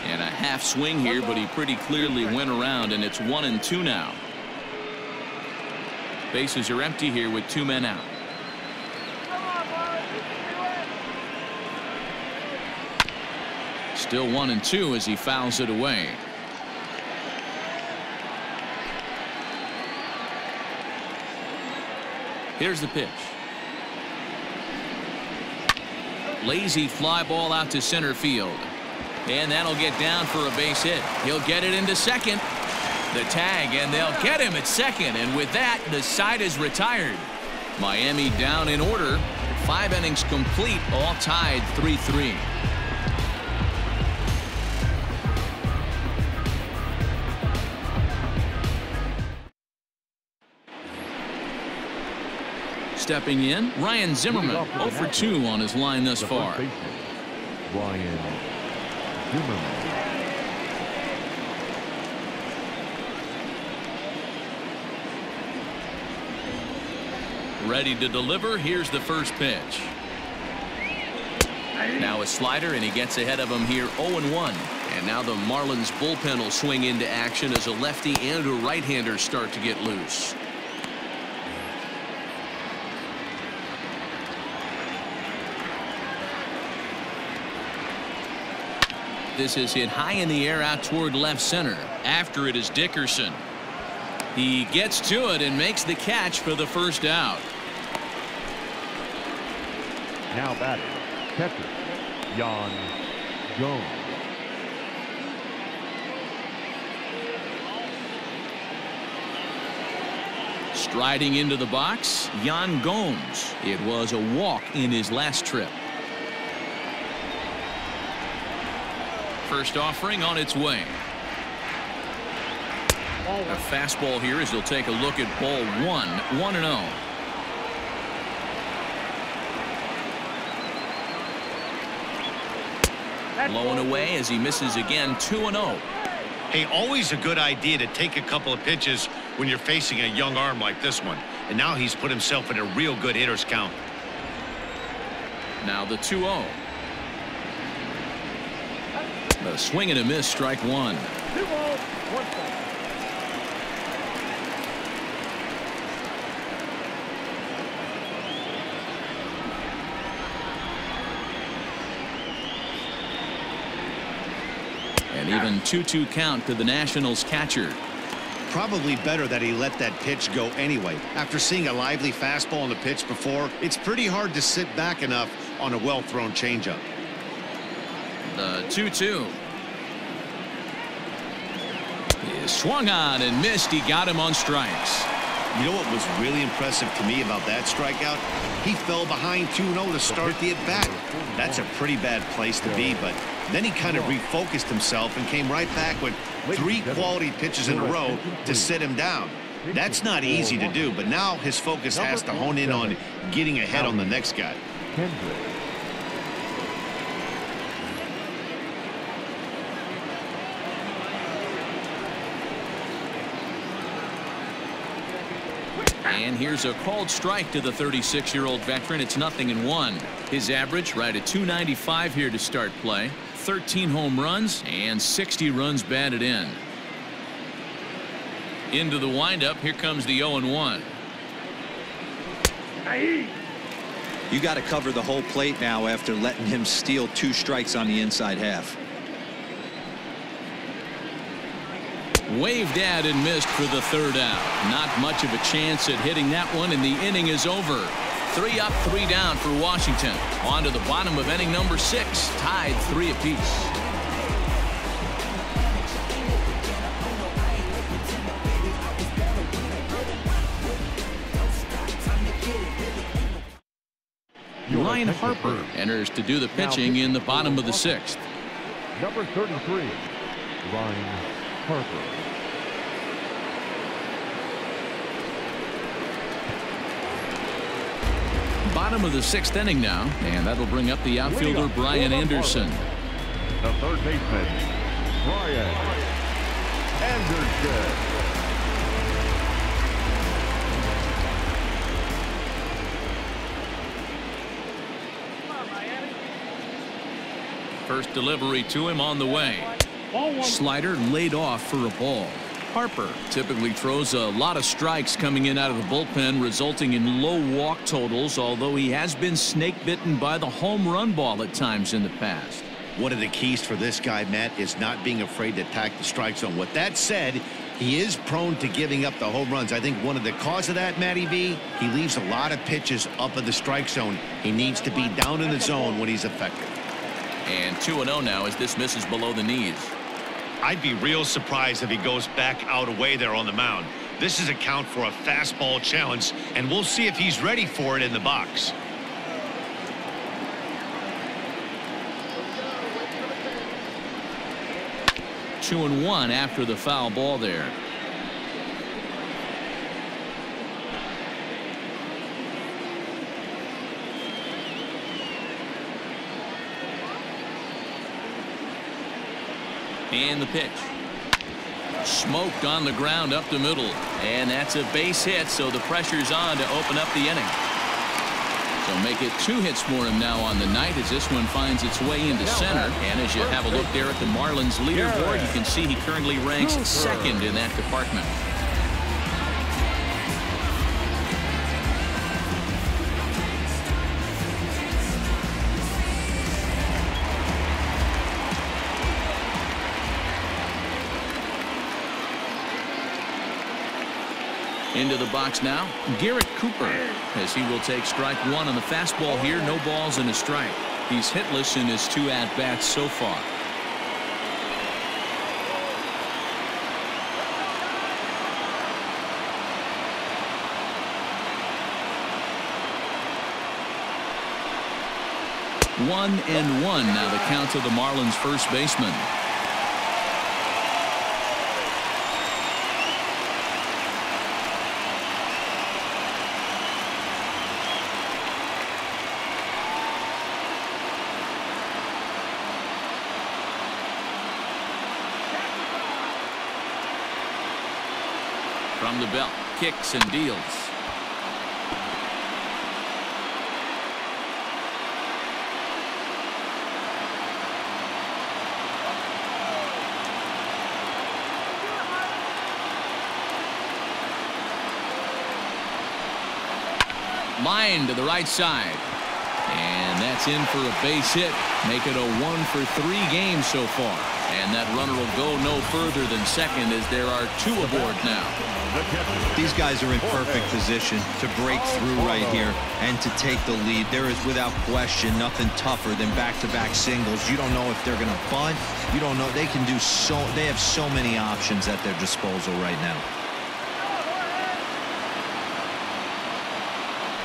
And a half swing here, but he pretty clearly went around, and it's 1-2 now. Bases are empty here with 2 men out. Still 1-2 as he fouls it away. Here's the pitch. Lazy fly ball out to center field. And that'll get down for a base hit. He'll get it into second. The tag, and they'll get him at second. And with that, the side is retired. Miami down in order. 5 innings complete, all tied 3-3. Stepping in, Ryan Zimmerman, 0 for 2 on his line thus far. Ryan Zimmerman. Ready to deliver. Here's the first pitch. Now a slider, and he gets ahead of him here, 0-1. And now the Marlins bullpen will swing into action as a lefty and a right-hander start to get loose. This is hit high in the air out toward left center. After it is Dickerson. He gets to it and makes the catch for the first out. Now batting, catcher, Yan Gomes. Striding into the box, Yan Gomes. It was a walk in his last trip. First offering on its way. A fastball here as they'll take a look at ball 1, 1-0. Low and away as he misses again, 2-0. Hey, always a good idea to take a couple of pitches when you're facing a young arm like this one. And now he's put himself in a real good hitter's count. Now the 2-0. The swing and a miss, strike 1. 2-0, 1 strike. An even 2-2 count to the Nationals catcher. Probably better that he let that pitch go anyway. After seeing a lively fastball on the pitch before, it's pretty hard to sit back enough on a well-thrown changeup. The 2-2. He swung on and missed. He got him on strikes. You know what was really impressive to me about that strikeout? He fell behind 2-0 to start the at-bat. That's a pretty bad place to be, but then he kind of refocused himself and came right back with 3 quality pitches in a row to sit him down. That's not easy to do, but now his focus has to hone in on getting ahead on the next guy. And here's a called strike to the 36-year-old veteran. It's 0-1. His average right at .295 here to start play. 13 home runs and 60 runs batted in. Into the windup. Here comes the 0-1. You got to cover the whole plate now after letting him steal 2 strikes on the inside half. Waved at and missed for the 3rd out. Not much of a chance at hitting that one, and the inning is over. 3 up, 3 down for Washington. On to the bottom of inning number 6, tied 3 apiece. Ryan Harper enters to do the pitching in the bottom of the 6th. Number 33, Ryan Harper. Bottom of the 6th inning now, and that'll bring up the outfielder Brian Anderson. The 3rd baseman, Brian Anderson. First delivery to him on the way. Slider laid off for a ball. Harper typically throws a lot of strikes coming in out of the bullpen, resulting in low walk totals, although he has been snake bitten by the home run ball at times in the past. One of the keys for this guy, Matt, is not being afraid to attack the strike zone. With that said, he is prone to giving up the home runs. I think one of the cause of that, Matty V, he leaves a lot of pitches up in the strike zone. He needs to be down in the zone when he's effective. And 2-0 now as this misses below the knees. I'd be real surprised if he goes back out away there on the mound. This is a count for a fastball challenge, and we'll see if he's ready for it in the box. Two and one after the foul ball there. And the pitch. Smoked on the ground up the middle. And that's a base hit, so the pressure's on to open up the inning. So make it 2 hits for him now on the night as this one finds its way into center. And as you have a look there at the Marlins leaderboard, you can see he currently ranks second in that department. Into the box now, Garrett Cooper, as he will take strike one on the fastball here. No balls and a strike. He's hitless in his 2 at-bats so far. One and one now the count to the Marlins first baseman. From the belt, kicks and deals. Line to the right side. And that's in for a base hit. Make it a 1-for-3 game so far. And that runner will go no further than second as there are 2 aboard now. These guys are in perfect position to break through right here and to take the lead. There is without question nothing tougher than back-to-back singles. You don't know if they're going to bunt. You don't know. They can do so. They have so many options at their disposal right now.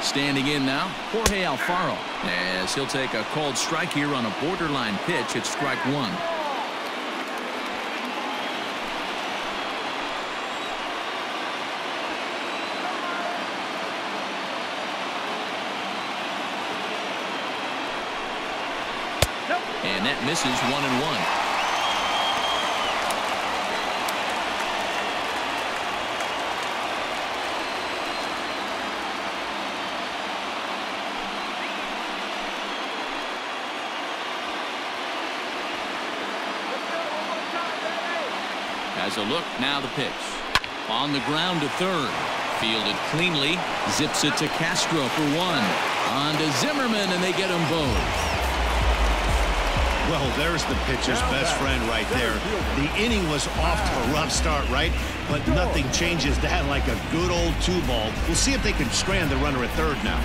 Standing in now, Jorge Alfaro, as he'll take a called strike here on a borderline pitch at strike one. And that misses 1-1. Has a look, now the pitch. On the ground to third. Fielded cleanly. Zips it to Castro for one. On to Zimmerman, and they get them both. Well, there's the pitcher's best friend right there. The inning was off to a rough start, right? But nothing changes that like a good old 2-ball. We'll see if they can strand the runner at third now.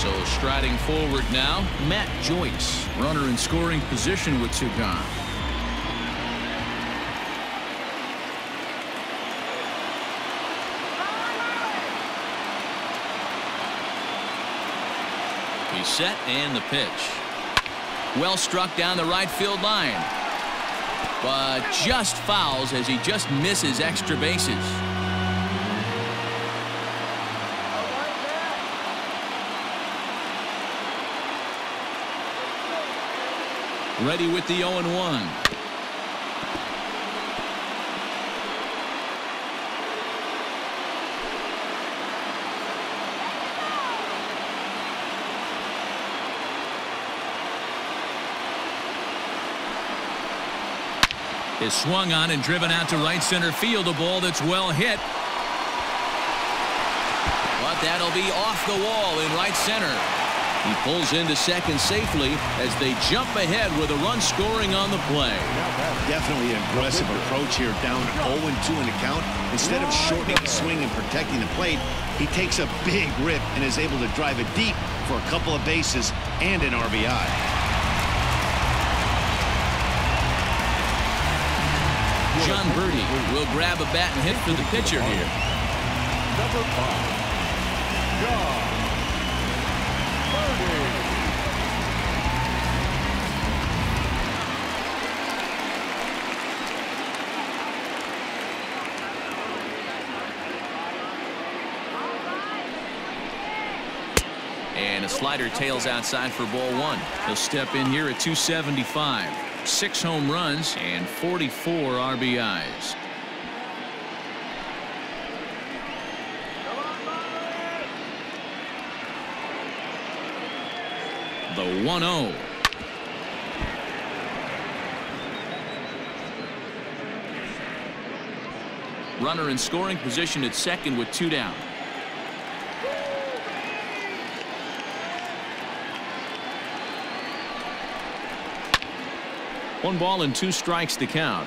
So striding forward now, Matt Joyce. Runner in scoring position with two gone. He's set and the pitch. Well struck down the right field line. But just fouls as he just misses extra bases. Ready with the 0-1. Is swung on and driven out to right center field. A ball that's well hit. But that'll be off the wall in right center. He pulls into second safely as they jump ahead with a run scoring on the play. Definitely an aggressive approach here, down 0-2 in the count. Instead of shortening the swing and protecting the plate, he takes a big rip and is able to drive it deep for a couple of bases and an RBI. John Birdie will grab a bat and hit for the pitcher here. Number 5, John Birdie. And a slider tails outside for ball one. He'll step in here at 275. 6 home runs and 44 RBIs. The 1-0. Runner in scoring position at second with 2 down. One ball and 2 strikes to count.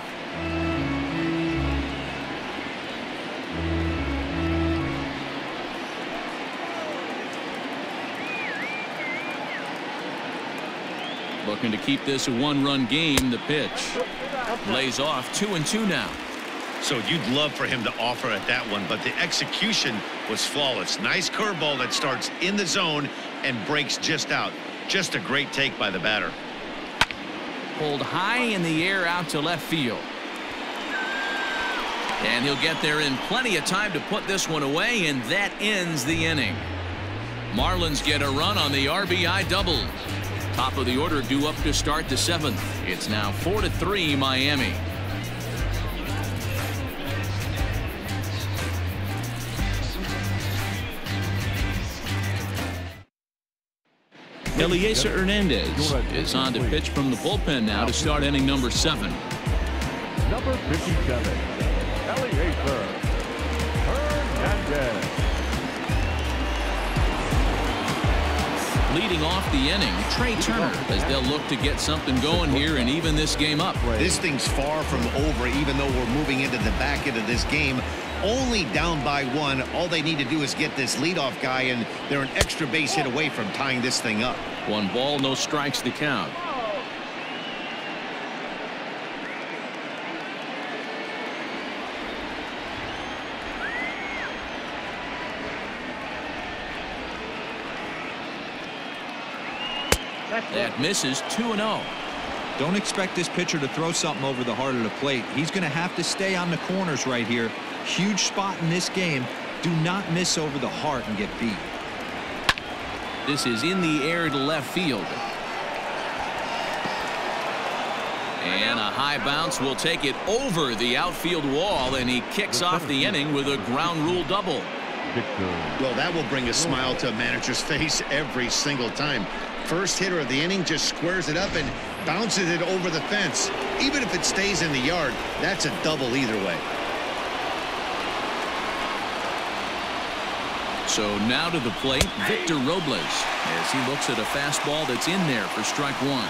Looking to keep this a 1-run game. The pitch lays off 2-2 now. So you'd love for him to offer at that one, but the execution was flawless. Nice curveball that starts in the zone and breaks just out. Just a great take by the batter. Pulled high in the air out to left field. And he'll get there in plenty of time to put this one away, and that ends the inning. Marlins get a run on the RBI double. Top of the order due up to start the 7th. It's now 4-3 Miami. Eliezer Hernandez is on to pitch from the bullpen now to start inning number 7. Number 57, Eliezer Hernandez. Leading off the inning, Trey Turner, as they'll look to get something going here and even this game up. This thing's far from over, even though we're moving into the back end of this game. Only down by 1. All they need to do is get this leadoff guy, and they're an extra base hit away from tying this thing up. 1 ball, no strikes to count. That misses 2-0. Don't expect this pitcher to throw something over the heart of the plate. He's going to have to stay on the corners right here. Huge spot in this game. Do not miss over the heart and get beat. This is in the air to left field. And a high bounce will take it over the outfield wall, and he kicks off the inning with a ground rule double. Well, that will bring a smile to a manager's face every single time. First hitter of the inning just squares it up and bounces it over the fence. Even if it stays in the yard, that's a double either way. So now to the plate, Victor Robles, as he looks at a fastball that's in there for strike one.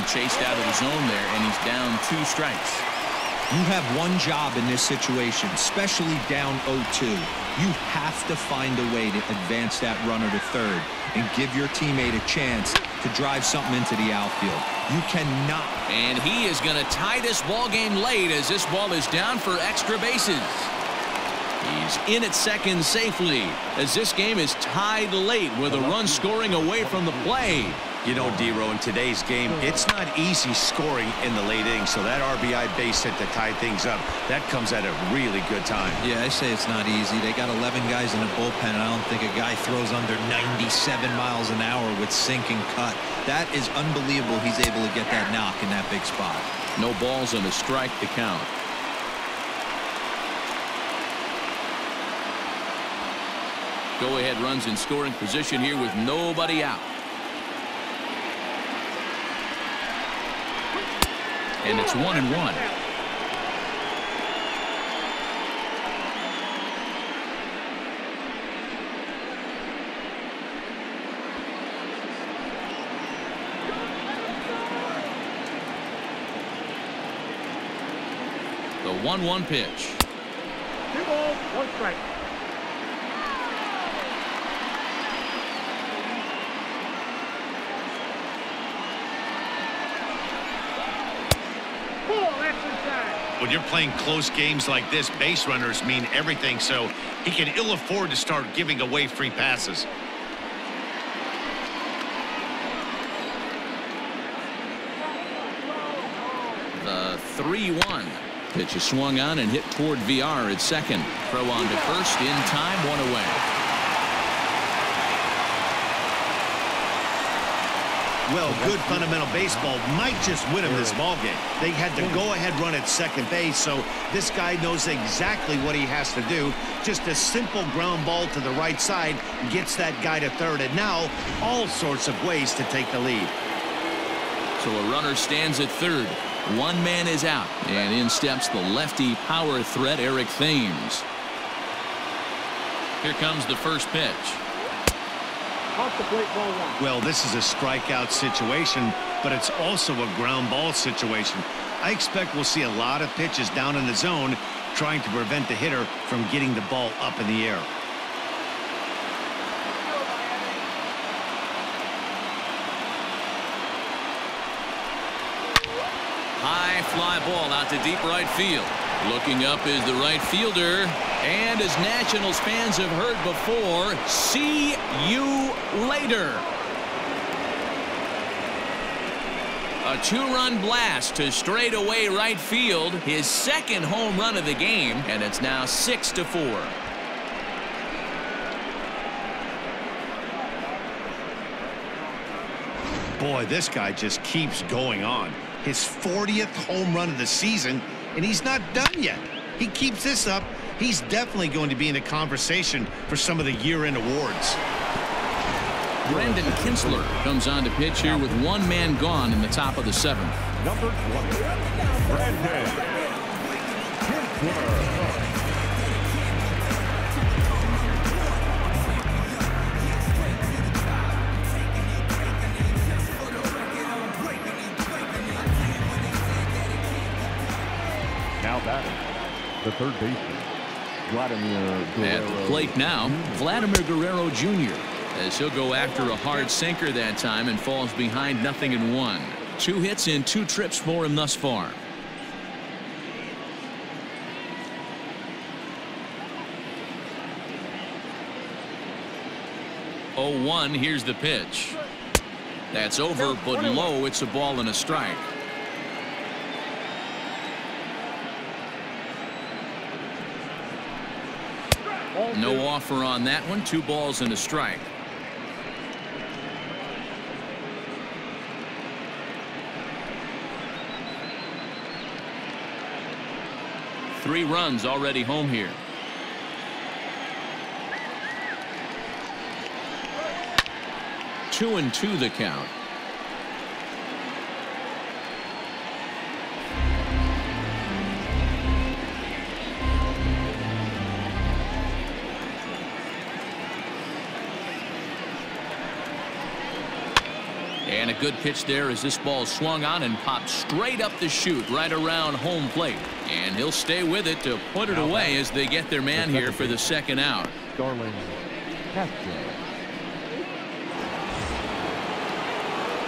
Chased out of the zone there, and he's down 2 strikes. You have one job in this situation, especially down 0-2. You have to find a way to advance that runner to third and give your teammate a chance to drive something into the outfield. You cannot. And he is going to tie this ball game late as this ball is down for extra bases. He's in at second safely as this game is tied late with a run scoring away from the play. You know, D-Row, in today's game, it's not easy scoring in the late innings, so that RBI base hit to tie things up, that comes at a really good time. Yeah, I say it's not easy. They got 11 guys in the bullpen, and I don't think a guy throws under 97 miles an hour with sink and cut. That is unbelievable he's able to get that knock in that big spot. No balls and a strike to count. Go-ahead runs in scoring position here with nobody out. And it's 1-1. The 1-1 pitch. 2 balls, 1 strike. When you're playing close games like this, base runners mean everything, so he can ill afford to start giving away free passes. The 3-1 pitch is swung on and hit toward VR at second. Throw on to first in time, 1 away. Well, good fundamental baseball might just win him this ballgame. They had the go-ahead run at second base, so this guy knows exactly what he has to do. Just a simple ground ball to the right side gets that guy to third, and now all sorts of ways to take the lead. So a runner stands at third. 1 man is out, and in steps the lefty power threat, Eric Thames. Here comes the first pitch. Off the plate, ball 1. Well, this is a strikeout situation, but it's also a ground ball situation. I expect we'll see a lot of pitches down in the zone trying to prevent the hitter from getting the ball up in the air. High fly ball out to deep right field. Looking up is the right fielder, and as Nationals fans have heard before, see you later. A 2-run blast to straightaway right field, his second home run of the game, and it's now 6-4. Boy, this guy just keeps going on. His 40th home run of the season, and he's not done yet. He keeps this up, he's definitely going to be in the conversation for some of the year-end awards. Brandon Kintzler comes on to pitch here with 1 man gone in the top of the 7th. Number 20, Brandon Kintzler. Now batting, the third baseman, Vladimir Guerrero. At the plate now, Vladimir Guerrero Jr. as he'll go after a hard sinker that time and falls behind 0-1. 2 hits in 2 trips for him thus far. 0-1. Here's the pitch. That's over, but low. It's a ball and a strike. No offer on that one. 2 balls and a strike. Three runs already home here. Two and 2 the count. And a good pitch there as this ball swung on and popped straight up the chute right around home plate. And he'll stay with it to put it away as they get their man here for the second out. Starlin Castro.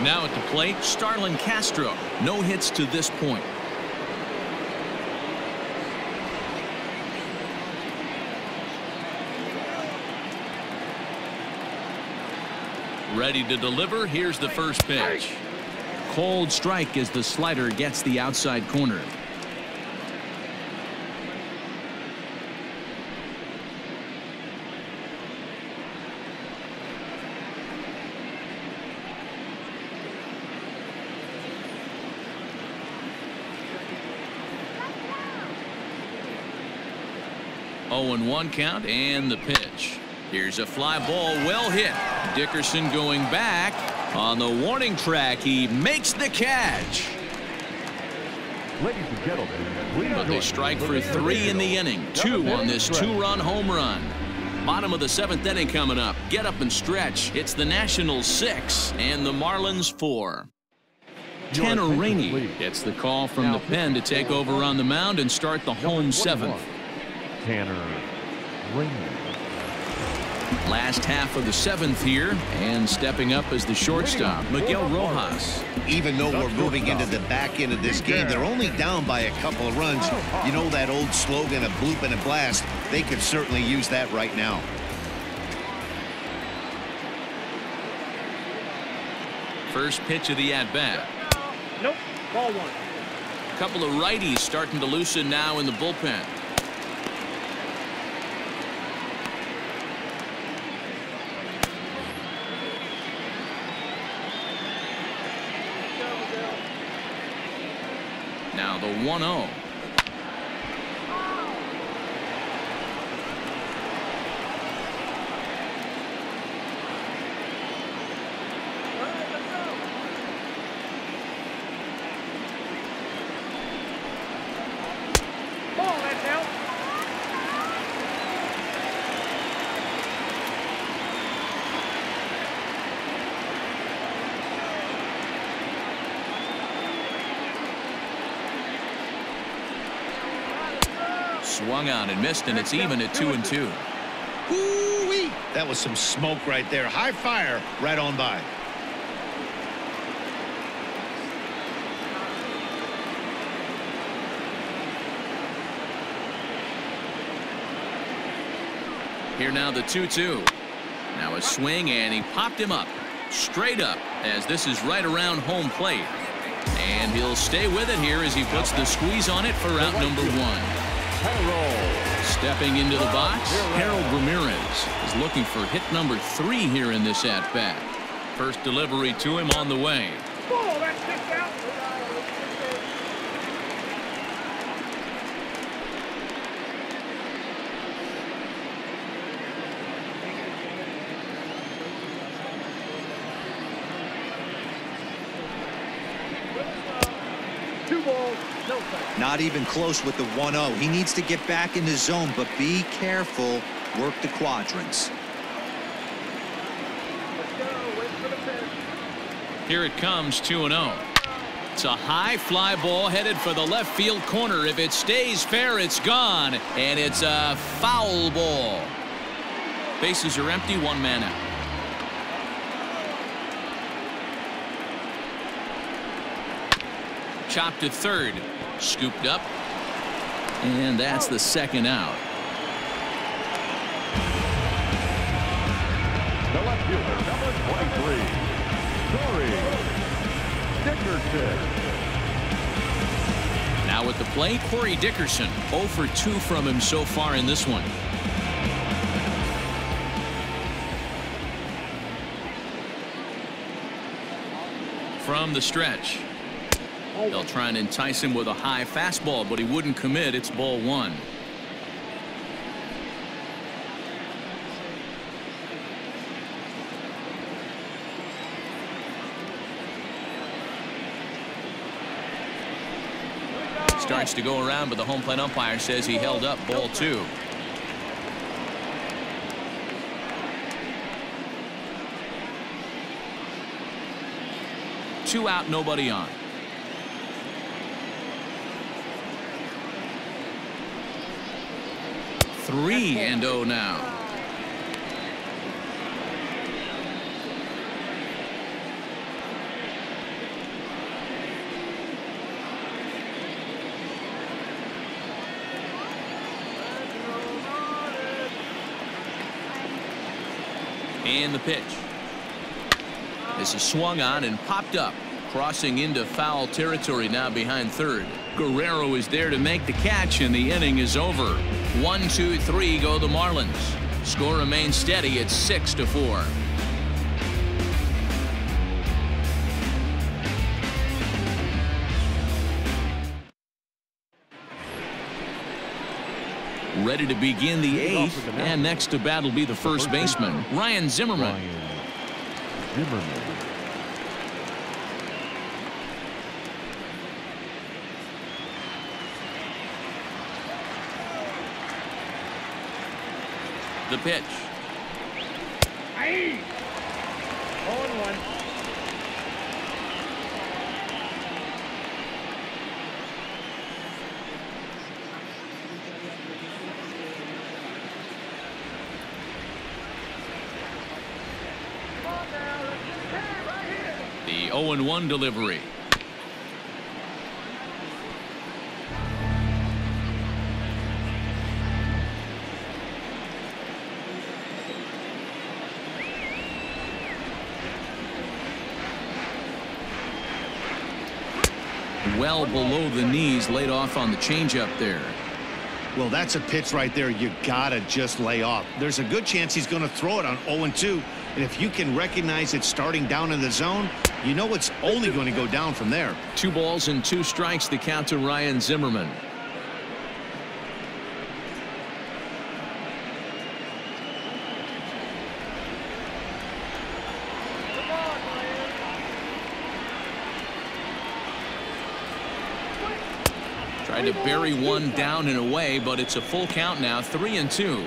Now at the plate, Starlin Castro. No hits to this point. Ready to deliver. Here's the first pitch. Cold strike as the slider gets the outside corner. Oh, and 1 count and the pitch. Here's a fly ball, well hit. Dickerson going back on the warning track. He makes the catch. Ladies and gentlemen, but they strike for 3 in the inning. 2 on this 2-run home run. Bottom of the 7th inning coming up. Get up and stretch. It's the Nationals 6 and the Marlins 4. Tanner Rainey gets the call from the pen to take over on the mound and start the home 7th. Tanner Rainey. Last half of the 7th here, and stepping up as the shortstop, Miguel Rojas. Even though we're moving into the back end of this game, they're only down by a couple of runs. You know that old slogan of bloop and a blast? They could certainly use that right now. First pitch of the at-bat. Nope, ball 1. Couple of righties starting to loosen now in the bullpen. Now the 1-0. Swung on and missed, and it's even at 2 and 2. Ooh-wee. That was some smoke right there. High fire right on by. Here now the 2-2. Now a swing, and he popped him up. Straight up, as this is right around home plate. And he'll stay with it here as he puts the squeeze on it for out number 1. Stepping into the box, Harold Ramirez is looking for hit number 3 here in this at-bat. First delivery to him on the way. Not even close with the 1-0. He needs to get back in the zone, but be careful. Work the quadrants. Here it comes, 2-0. It's a high fly ball headed for the left field corner. If it stays fair, it's gone, and it's a foul ball. Bases are empty, 1 man out. Chopped to third. Scooped up. And that's the second out. The left fielder, number 23, Corey Dickerson. Now at the plate, Corey Dickerson. 0 for 2 from him so far in this one. From the stretch. They'll try and entice him with a high fastball, but he wouldn't commit. It's ball 1. Starts to go around, but the home plate umpire says he held up. Ball 2. Two out, nobody on. Three and 0 now. And the pitch. This is swung on and popped up, crossing into foul territory now behind third. Guerrero is there to make the catch, and the inning is over. 1, 2, 3 go the Marlins. Score remains steady at 6-4. Ready to begin the 8th, and next to bat will be the first baseman, Ryan Zimmerman. The pitch. 0-1. The 0-1 delivery. Well below the knees, laid off on the changeup there. Well, that's a pitch right there you gotta just lay off. There's a good chance he's going to throw it on 0-2, and if you can recognize it starting down in the zone, you know it's only going to go down from there. 2 balls and 2 strikes, the count to Ryan Zimmerman. Tried to bury one down and away, but it's a full count now, 3-2.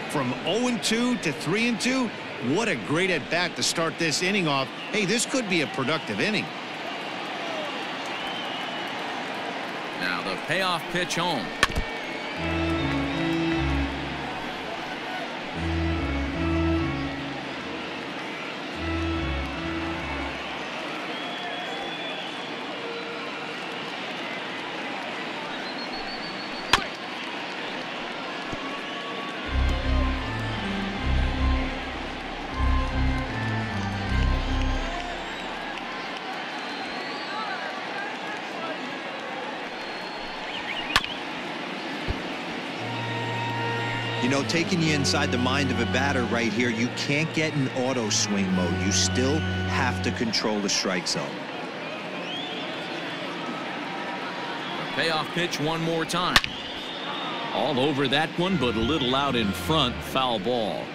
From 0-2 to 3-2, what a great at bat to start this inning off. Hey, this could be a productive inning. Now the payoff pitch home. You know, taking you inside the mind of a batter right here, you can't get in auto swing mode. You still have to control the strike zone. The payoff pitch one more time. All over that one, but a little out in front. Foul ball.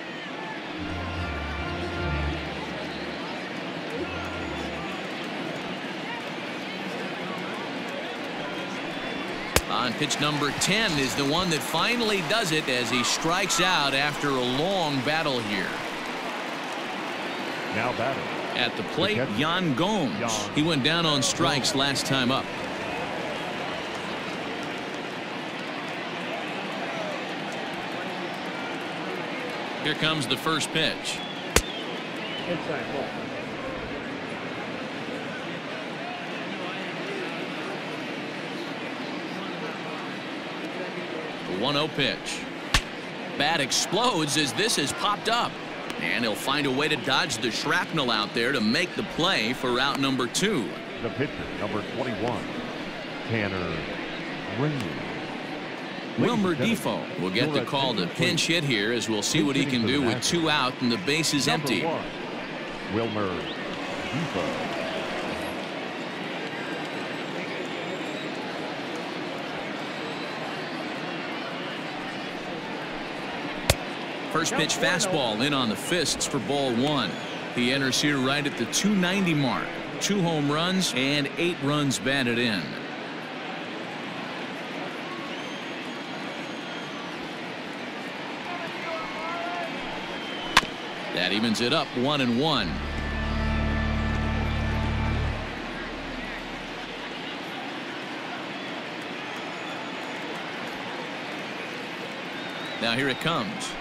On pitch number 10 is the one that finally does it as he strikes out after a long battle here. Now batting. At the plate, Yan Gomes. He went down on strikes last time up. Here comes the first pitch. Inside ball. The 1-0 pitch. Bat explodes as this has popped up. And he'll find a way to dodge the shrapnel out there to make the play for out number 2. The pitcher, number 21, Tanner Rainey. Wilmer Defoe will get the call to pinch hit here, as we'll see what he can do with 2 out and the base is empty. Wilmer Defoe. First pitch fastball in on the fists for ball 1. He enters here right at the 290 mark. 2 home runs and 8 runs batted in. That evens it up 1-1. Now here it comes.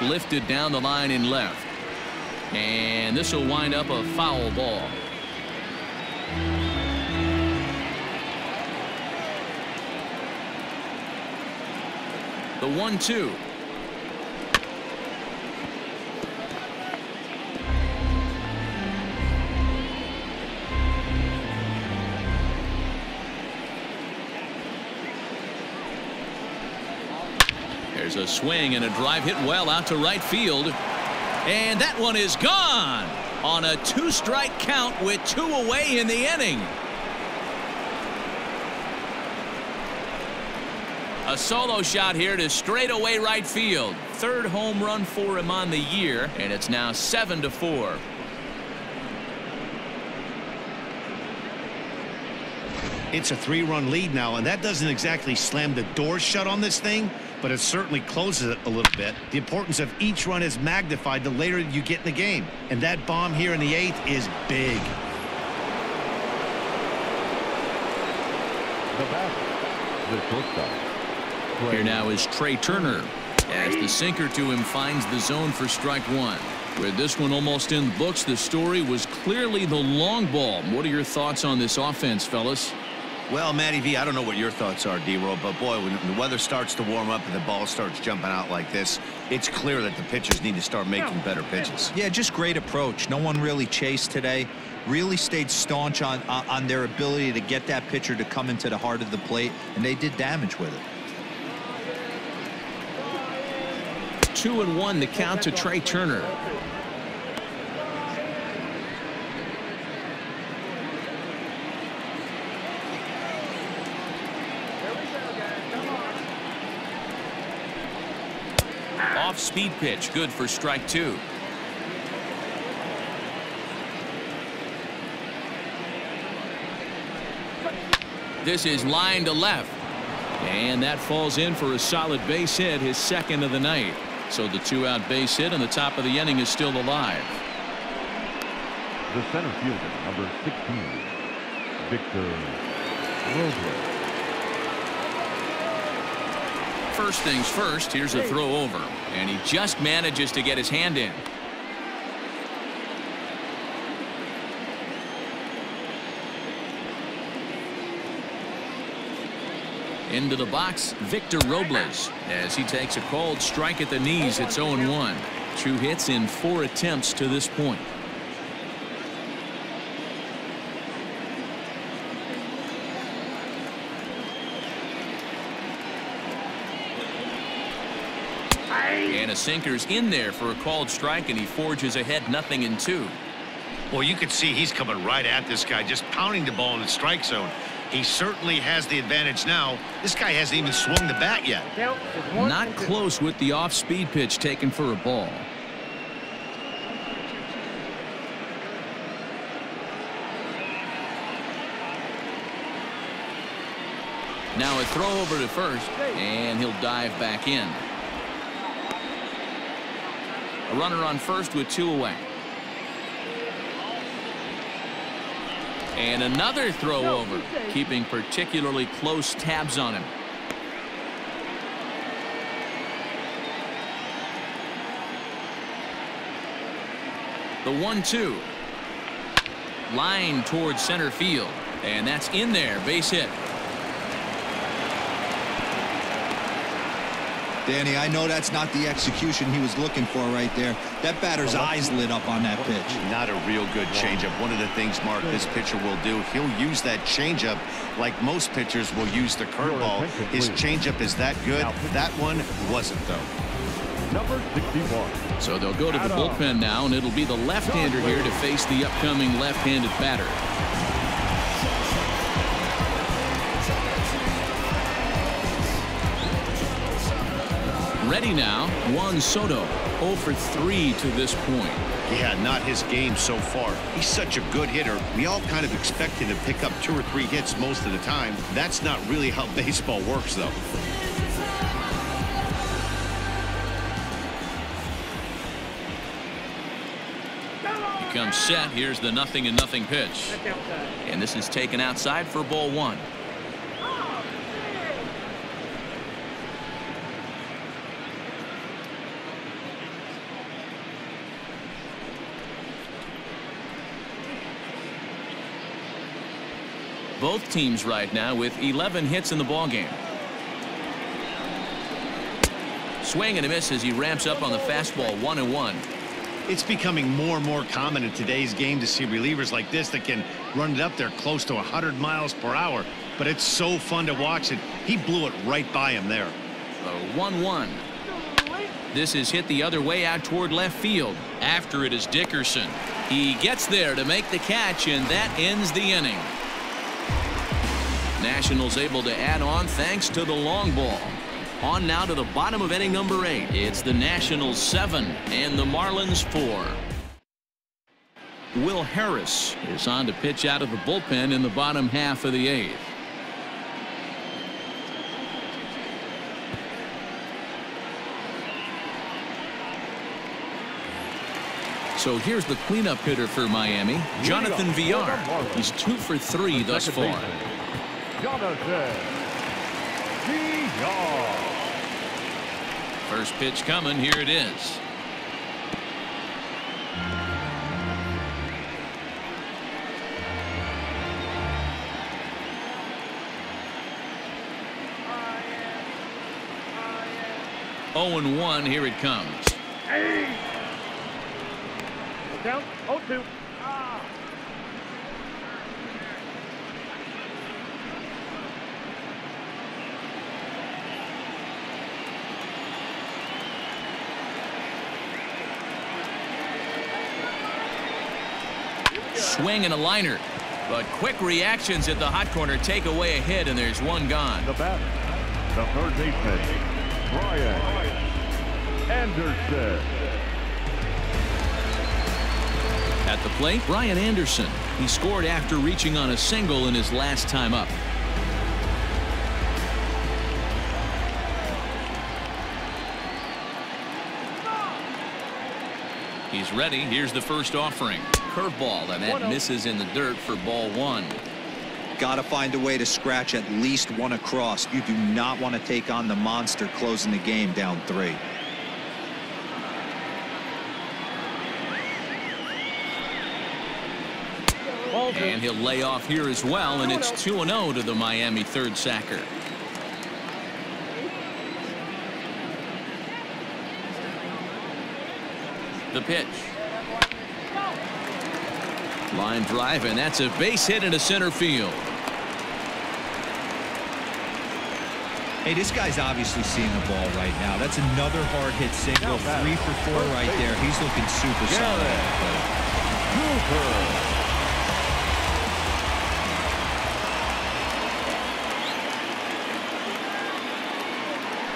Lifted down the line in left. And this will wind up a foul ball. The 1-2. There's a swing and a drive hit well out to right field. And that one is gone on a 2-strike count with 2 away in the inning. A solo shot here to straightaway right field. 3rd home run for him on the year, and it's now 7-4. It's a 3-run lead now, and that doesn't exactly slam the door shut on this thing, but it certainly closes it a little bit. The importance of each run is magnified the later you get in the game, and that bomb here in the 8th is big. The batter, the shortstop. Here now is Trey Turner, as the sinker to him finds the zone for strike 1. With this one almost in the books, the story was clearly the long ball. What are your thoughts on this offense, fellas? Well, Matty V, I don't know what your thoughts are, D-Roll, but boy, when the weather starts to warm up and the ball starts jumping out like this, it's clear that the pitchers need to start making better pitches. Yeah, just great approach. No one really chased today. Really stayed staunch on their ability to get that pitcher to come into the heart of the plate, and they did damage with it. 2-1 the count to Trey Turner. Off-speed pitch, good for strike 2. This is line to left. And that falls in for a solid base hit, his 2nd of the night. So the 2-out base hit on the top of the inning is still alive. The center fielder, number 16, Victor Robles. First things first, here's a throw over, and he just manages to get his hand in. Into the box, Victor Robles, as he takes a called strike at the knees. It's 0-1. 2 hits in 4 attempts to this point. And a sinker's in there for a called strike, and he forges ahead 0-2. Well, you can see he's coming right at this guy, just pounding the ball in the strike zone. He certainly has the advantage now. This guy hasn't even swung the bat yet. Not close with the off-speed pitch taken for a ball. Now a throw over to first, and he'll dive back in. A runner on first with 2 away. And another throw over, keeping particularly close tabs on him. The 1-2. Line towards center field, and that's in there, base hit. Danny, I know that's not the execution he was looking for right there. That batter's eyes lit up on that pitch. Not a real good changeup. One of the things, Mark, this pitcher will do, he'll use that changeup like most pitchers will use the curveball. His changeup is that good. That one wasn't, though. Number 61. So they'll go to the bullpen now, and it'll be the left-hander here to face the upcoming left-handed batter. Ready now, Juan Soto, 0 for 3 to this point. Yeah, not his game so far. He's such a good hitter. We all kind of expect him to pick up 2 or 3 hits most of the time. That's not really how baseball works, though. He comes set. Here's the 0-0 pitch. And this is taken outside for ball 1. Both teams right now with 11 hits in the ballgame. Swing and a miss as he ramps up on the fastball. 1-1. It's becoming more and more common in today's game to see relievers like this that can run it up there close to 100 miles per hour. But it's so fun to watch it. He blew it right by him there. 1-1. This is hit the other way out toward left field. After it is Dickerson. He gets there to make the catch, and that ends the inning. Nationals able to add on thanks to the long ball. On now to the bottom of inning number 8. It's the Nationals 7 and the Marlins 4. Will Harris is on to pitch out of the bullpen in the bottom half of the 8th. So here's the cleanup hitter for Miami, Jonathan Villar. He's 2 for 3 thus far. Jonathan Villar. First pitch coming. Here it is. Oh, and 1. Here it comes. Hey. Count 0-2. Swing and a liner, but quick reactions at the hot corner take away a hit, and there's one gone. The batter, the third baseman, Brian Anderson. At the plate, Brian Anderson. He scored after reaching on a single in his last time up. He's ready. Here's the first offering. Curveball, and that misses in the dirt for ball 1. Got to find a way to scratch at least one across. You do not want to take on the monster closing the game down 3. And he'll lay off here as well, and it's 2-0 to the Miami third sacker. The pitch. Line drive, and that's a base hit into center field. Hey, this guy's obviously seeing the ball right now. That's another hard hit single. 3 for 4 right there. He's looking super solid at the plate.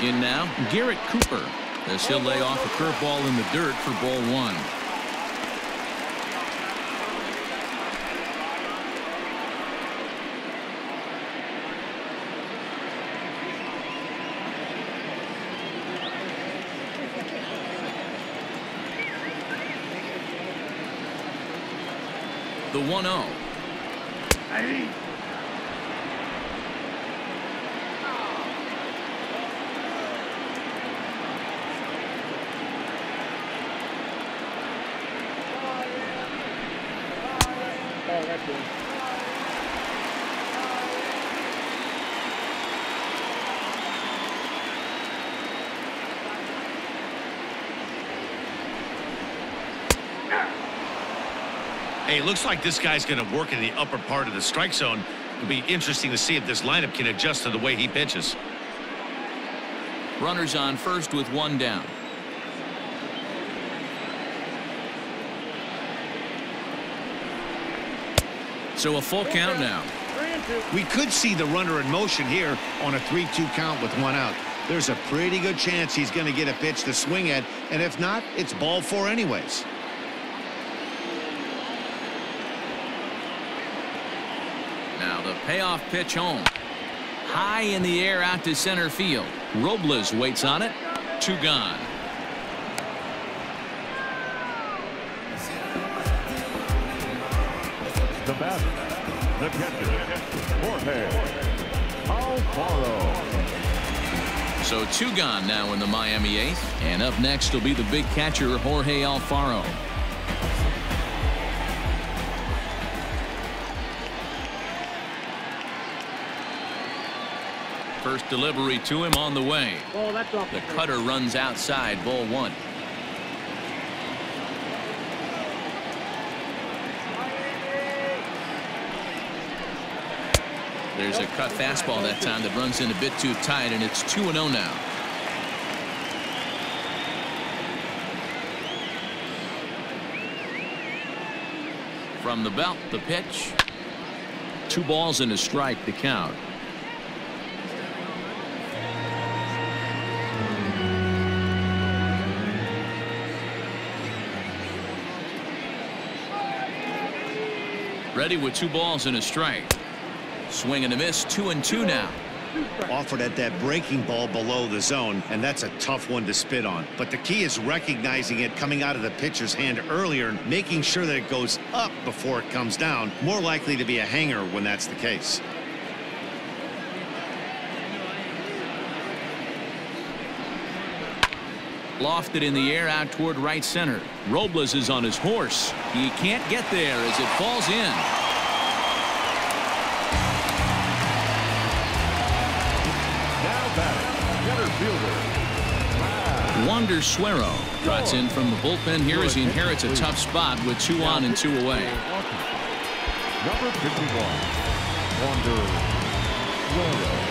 In now, Garrett Cooper, as he'll lay off a curveball in the dirt for ball 1. The 1-0. Hey, it looks like this guy's going to work in the upper part of the strike zone. It'll be interesting to see if this lineup can adjust to the way he pitches. Runners on first with one down. So a full count now. We could see the runner in motion here on a 3-2 count with one out. There's a pretty good chance he's going to get a pitch to swing at, and if not, it's ball 4 anyways. Now the payoff pitch home. High in the air out to center field. Robles waits on it. 2 gone. The bat, the catcher, Jorge Alfaro. So 2 gone now in the Miami 8th. And up next will be the big catcher, Jorge Alfaro. First delivery to him on the way. Oh, that's off the cutter runs outside, ball 1. There's a cut fastball that time that runs in a bit too tight, and it's 2-0 now. From the belt, the pitch. 2 balls and a strike to count. Ready with 2 balls and a strike. Swing and a miss. 2-2 now. Offered at that breaking ball below the zone, and that's a tough one to spit on. But the key is recognizing it coming out of the pitcher's hand earlier and making sure that it goes up before it comes down. More likely to be a hanger when that's the case. Lofted in the air out toward right center. Robles is on his horse. He can't get there as it falls in. Now batting, center fielder, Wander Suero trots in from the bullpen here as he inherits a tough spot with 2 on and 2 away. number 51, Wander Suero.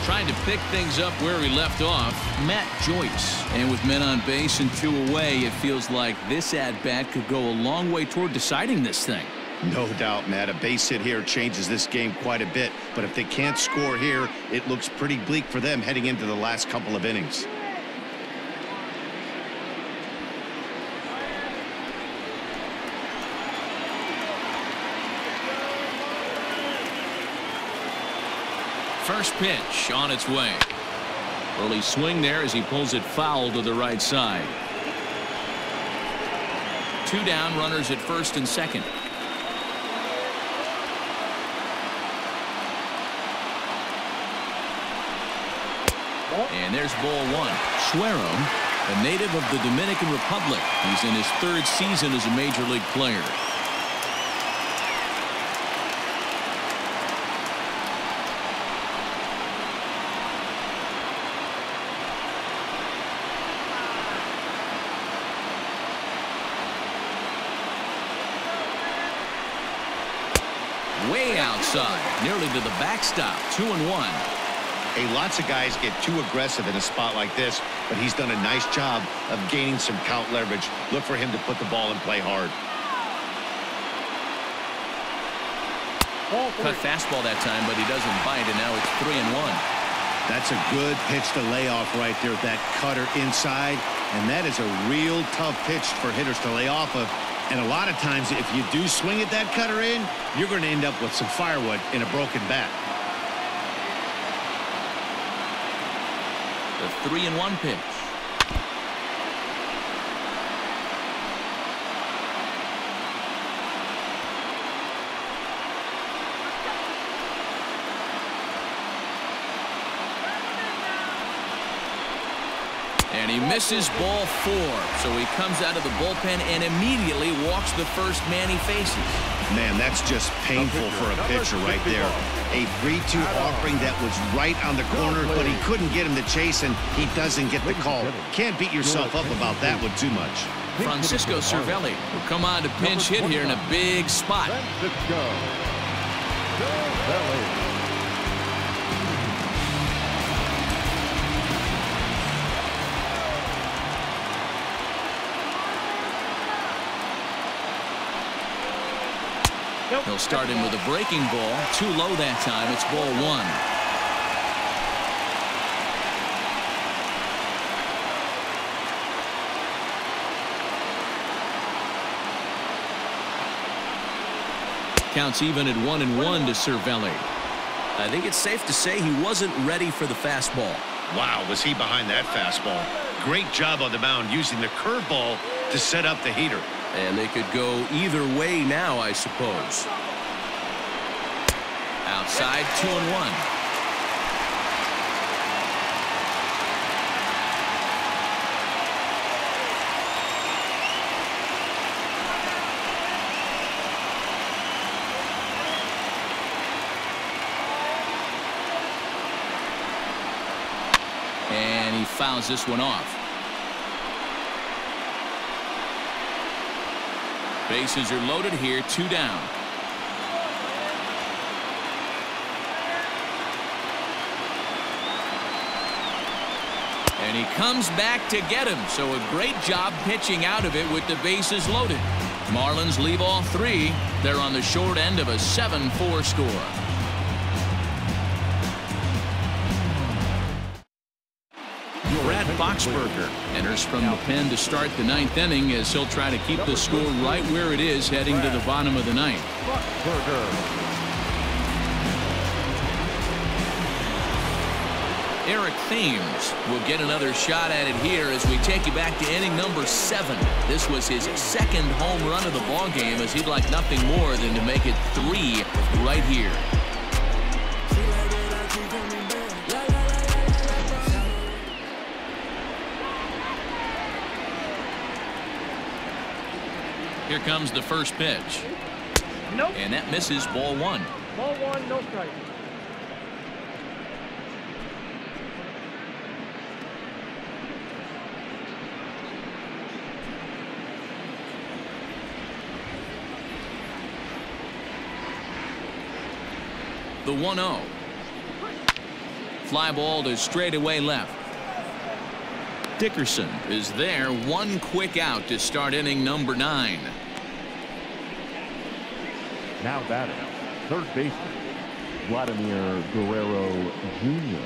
Trying to pick things up where he left off, Matt Joyce. And with men on base and 2 away, it feels like this at-bat could go a long way toward deciding this thing. No doubt, Matt. A base hit here changes this game quite a bit. But if they can't score here, it looks pretty bleak for them heading into the last couple of innings. First pitch on its way. Early swing there as he pulls it foul to the right side. 2 down, runners at first and second. And there's ball 1. Suero, a native of the Dominican Republic. He's in his 3rd season as a major league player. Way outside, nearly to the backstop. 2-1. Hey, lots of guys get too aggressive in a spot like this, but he's done a nice job of gaining some count leverage. Look for him to put the ball and play hard. Cut fastball that time, but he doesn't bite, and now it's 3-1. That's a good pitch to lay off right there, that cutter inside, and that is a real tough pitch for hitters to lay off of. And a lot of times, if you do swing at that cutter in, you're going to end up with some firewood in a broken bat. The 3-1 pitch. And he misses ball 4. So he comes out of the bullpen and immediately walks the first man he faces. Man, that's just painful for a pitcher right there. A 3-2 offering that was right on the corner, but he couldn't get him to chase, and he doesn't get the call. Can't beat yourself up about that one too much. Francisco Cervelli will come on to pinch hit here in a big spot. Francisco Cervelli. He'll start him with a breaking ball. Too low that time. It's ball 1. Counts even at 1-1 to Cervelli. I think it's safe to say he wasn't ready for the fastball. Wow, was he behind that fastball. Great job on the mound using the curveball to set up the heater. And they could go either way now, I suppose. Outside, 2-1. And he fouls this one off. Bases are loaded here, 2 down. And he comes back to get him, so a great job pitching out of it with the bases loaded. Marlins leave all 3. They're on the short end of a 7-4 score. Brad Boxberger enters from the pen to start the 9th inning as he'll try to keep the score right where it is heading to the bottom of the 9th. Eric Thames will get another shot at it here as we take you back to inning number 7. This was his 2nd home run of the ball game, as he'd like nothing more than to make it 3 right here. Here comes the first pitch. Nope. And that misses, ball 1. Ball 1, no strike. The 1-0. Fly ball to straightaway left. Dickerson is there, 1 quick out to start inning number 9. Now batting, third baseman, Vladimir Guerrero Jr.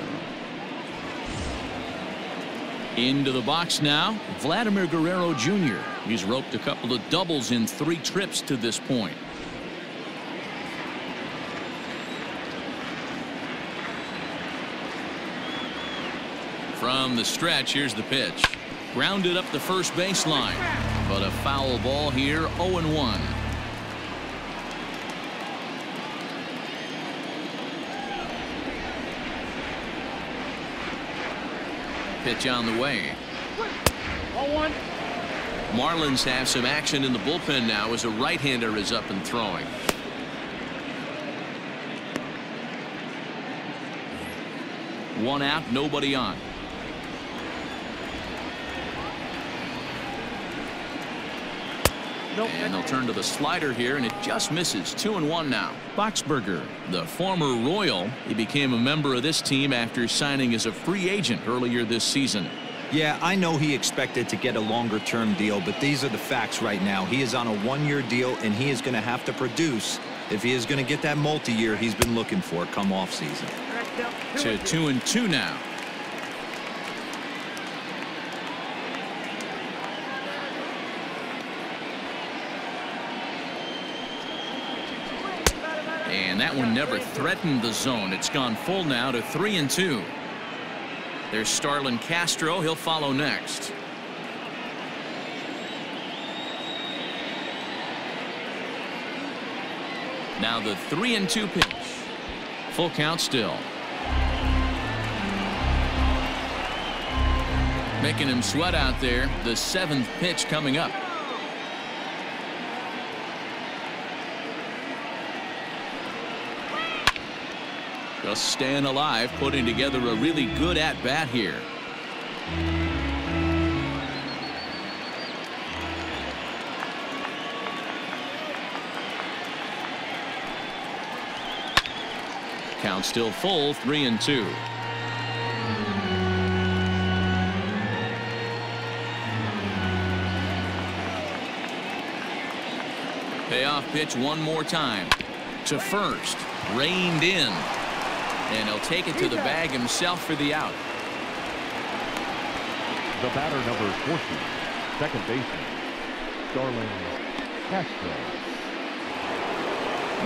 Into the box now, Vladimir Guerrero Jr. He's roped a couple of doubles in 3 trips to this point. From the stretch, here's the pitch. Grounded up the first baseline, but a foul ball here, 0-1. Pitch on the way. 0-1. Marlins have some action in the bullpen now as a right-hander is up and throwing. One out, nobody on. And they'll turn to the slider here, and it just misses. 2-1 now. Boxberger, the former Royal, he became a member of this team after signing as a free agent earlier this season. Yeah, I know he expected to get a longer-term deal, but these are the facts right now. He is on a 1-year deal, and he is going to have to produce if he is going to get that multi-year he's been looking for come off season. To 2-2 now. And that one never threatened the zone. It's gone full now to 3-2. There's Starlin Castro. He'll follow next. Now the 3-2 pitch. Full count still. Making him sweat out there. The 7th pitch coming up. Just staying alive, putting together a really good at-bat here. Count still full, 3-2. Payoff pitch one more time. To first. Reined in. And he'll take it to the bag himself for the out. The batter, number 40, second baseman, Starlin Castro.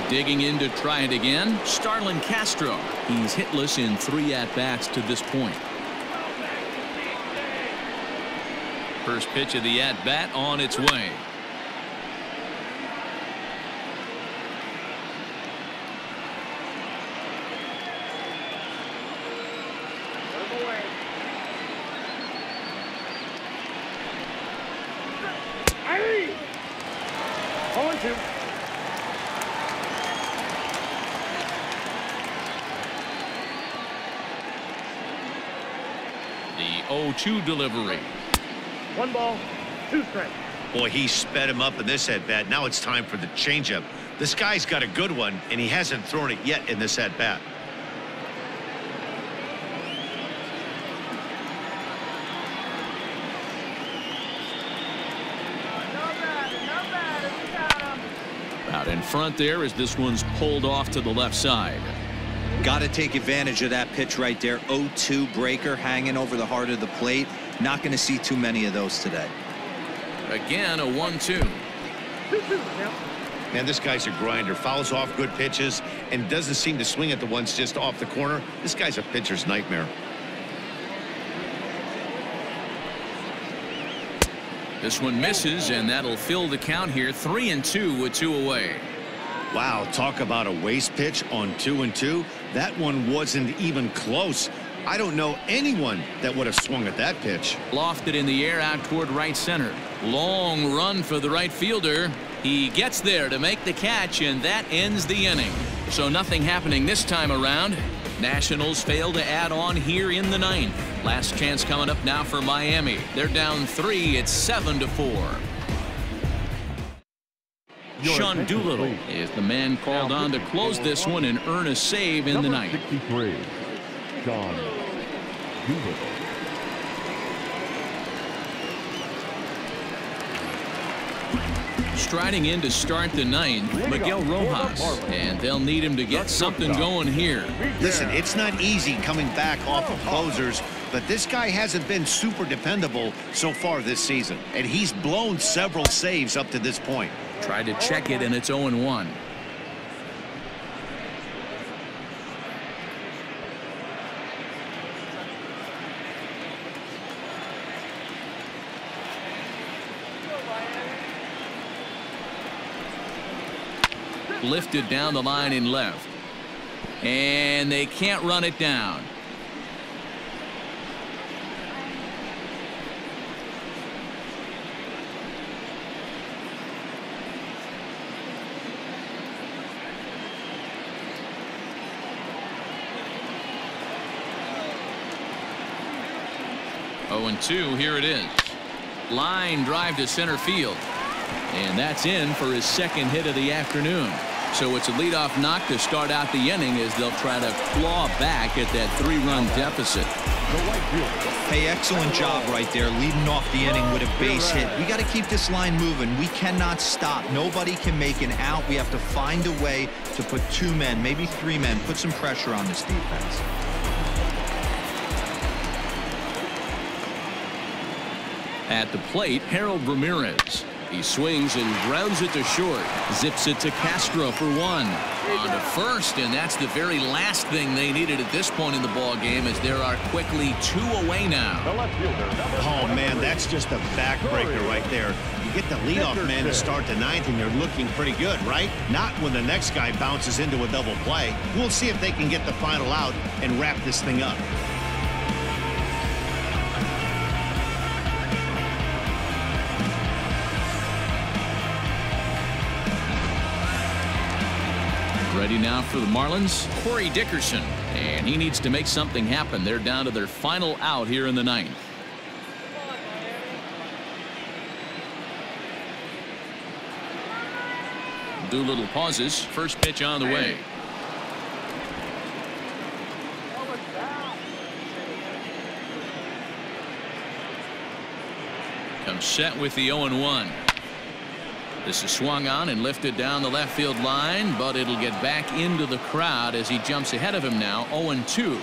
Digging in to try it again, Starlin Castro. He's hitless in 3 at-bats to this point. First pitch of the at-bat on its way. The 0-2 delivery. 1 ball, 2 strikes. Boy, he sped him up in this at-bat. Now it's time for the changeup. This guy's got a good one, and he hasn't thrown it yet in this at-bat. Out in front there as this one's pulled off to the left side. Got to take advantage of that pitch right there. 0-2 breaker hanging over the heart of the plate. Not going to see too many of those today. Again, a 1-2. Man, this guy's a grinder. Fouls off good pitches and doesn't seem to swing at the ones just off the corner. This guy's a pitcher's nightmare. This one misses, and that'll fill the count here. 3-2 with 2 away. Wow, talk about a waste pitch on 2-2. That one wasn't even close. I don't know anyone that would have swung at that pitch. Lofted in the air out toward right center. Long run for the right fielder. He gets there to make the catch, and that ends the inning. So nothing happening this time around. Nationals fail to add on here in the 9th. Last chance coming up now for Miami. They're down 3. It's 7-4. Sean Doolittle is the man called on to close this one and earn a save in the 9th. 63, Sean Doolittle. Striding in to start the 9th, Miguel Rojas, and they'll need him to get something going here. Listen, it's not easy coming back off of closers, but this guy hasn't been super dependable so far this season, and he's blown several saves up to this point. Tried to check it, and it's 0-1. Lifted down the line in left. And they can't run it down. Oh, and 2, here it is. Line drive to center field. And that's in for his 2nd hit of the afternoon. So it's a leadoff knock to start out the inning as they'll try to claw back at that 3-run deficit. Hey, excellent job right there, leading off the inning with a base hit. We got to keep this line moving. We cannot stop. Nobody can make an out. We have to find a way to put 2 men, maybe 3 men, put some pressure on this defense. At the plate, Harold Ramirez. He swings and grounds it to short. Zips it to Castro for 1. On to first, and that's the very last thing they needed at this point in the ball game, as there are quickly 2 away now. Oh, man, that's just a backbreaker right there. You get the leadoff man to start the 9th, and you're looking pretty good, right? Not when the next guy bounces into a double play. We'll see if they can get the final out and wrap this thing up. Ready now for the Marlins, Corey Dickerson. And he needs to make something happen. They're down to their final out here in the ninth. Doolittle pauses. First pitch on the way. Comes set with the 0-1. This is swung on and lifted down the left field line, but it'll get back into the crowd as he jumps ahead of him now. 0-2.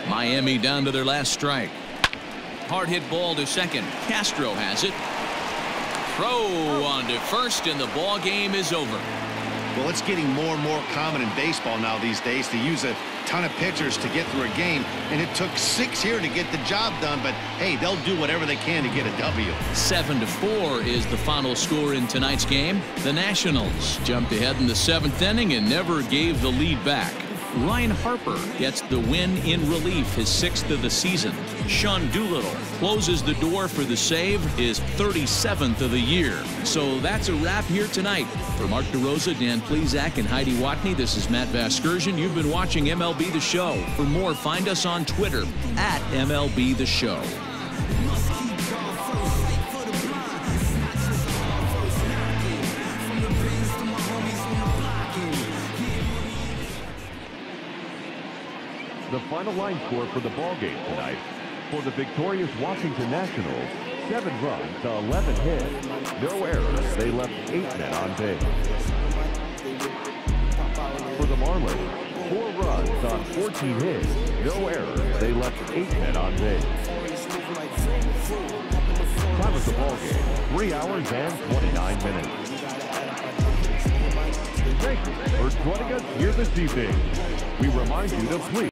Miami down to their last strike. Hard hit ball to second. Castro has it. Throw on to first, and the ball game is over. Well, it's getting more and more common in baseball now these days to use a ton of pitchers to get through a game, and it took 6 here to get the job done, but hey, they'll do whatever they can to get a W. 7-4 is the final score in tonight's game. The Nationals jumped ahead in the 7th inning and never gave the lead back. Ryan Harper gets the win in relief, his 6th of the season. Sean Doolittle closes the door for the save, his 37th of the year. So that's a wrap here tonight. For Mark DeRosa, Dan Plesac, and Heidi Watney, this is Matt Vasgersian. You've been watching MLB The Show. For more, find us on Twitter at MLB The Show. The final line score for the ballgame tonight. For the victorious Washington Nationals, 7 runs to 11 hits. No errors. They left 8 men on base. For the Marlins, 4 runs on 14 hits. No errors. They left 8 men on base. Time of the ballgame, 3 hours and 29 minutes. Thank you for joining us here this evening. We remind you to please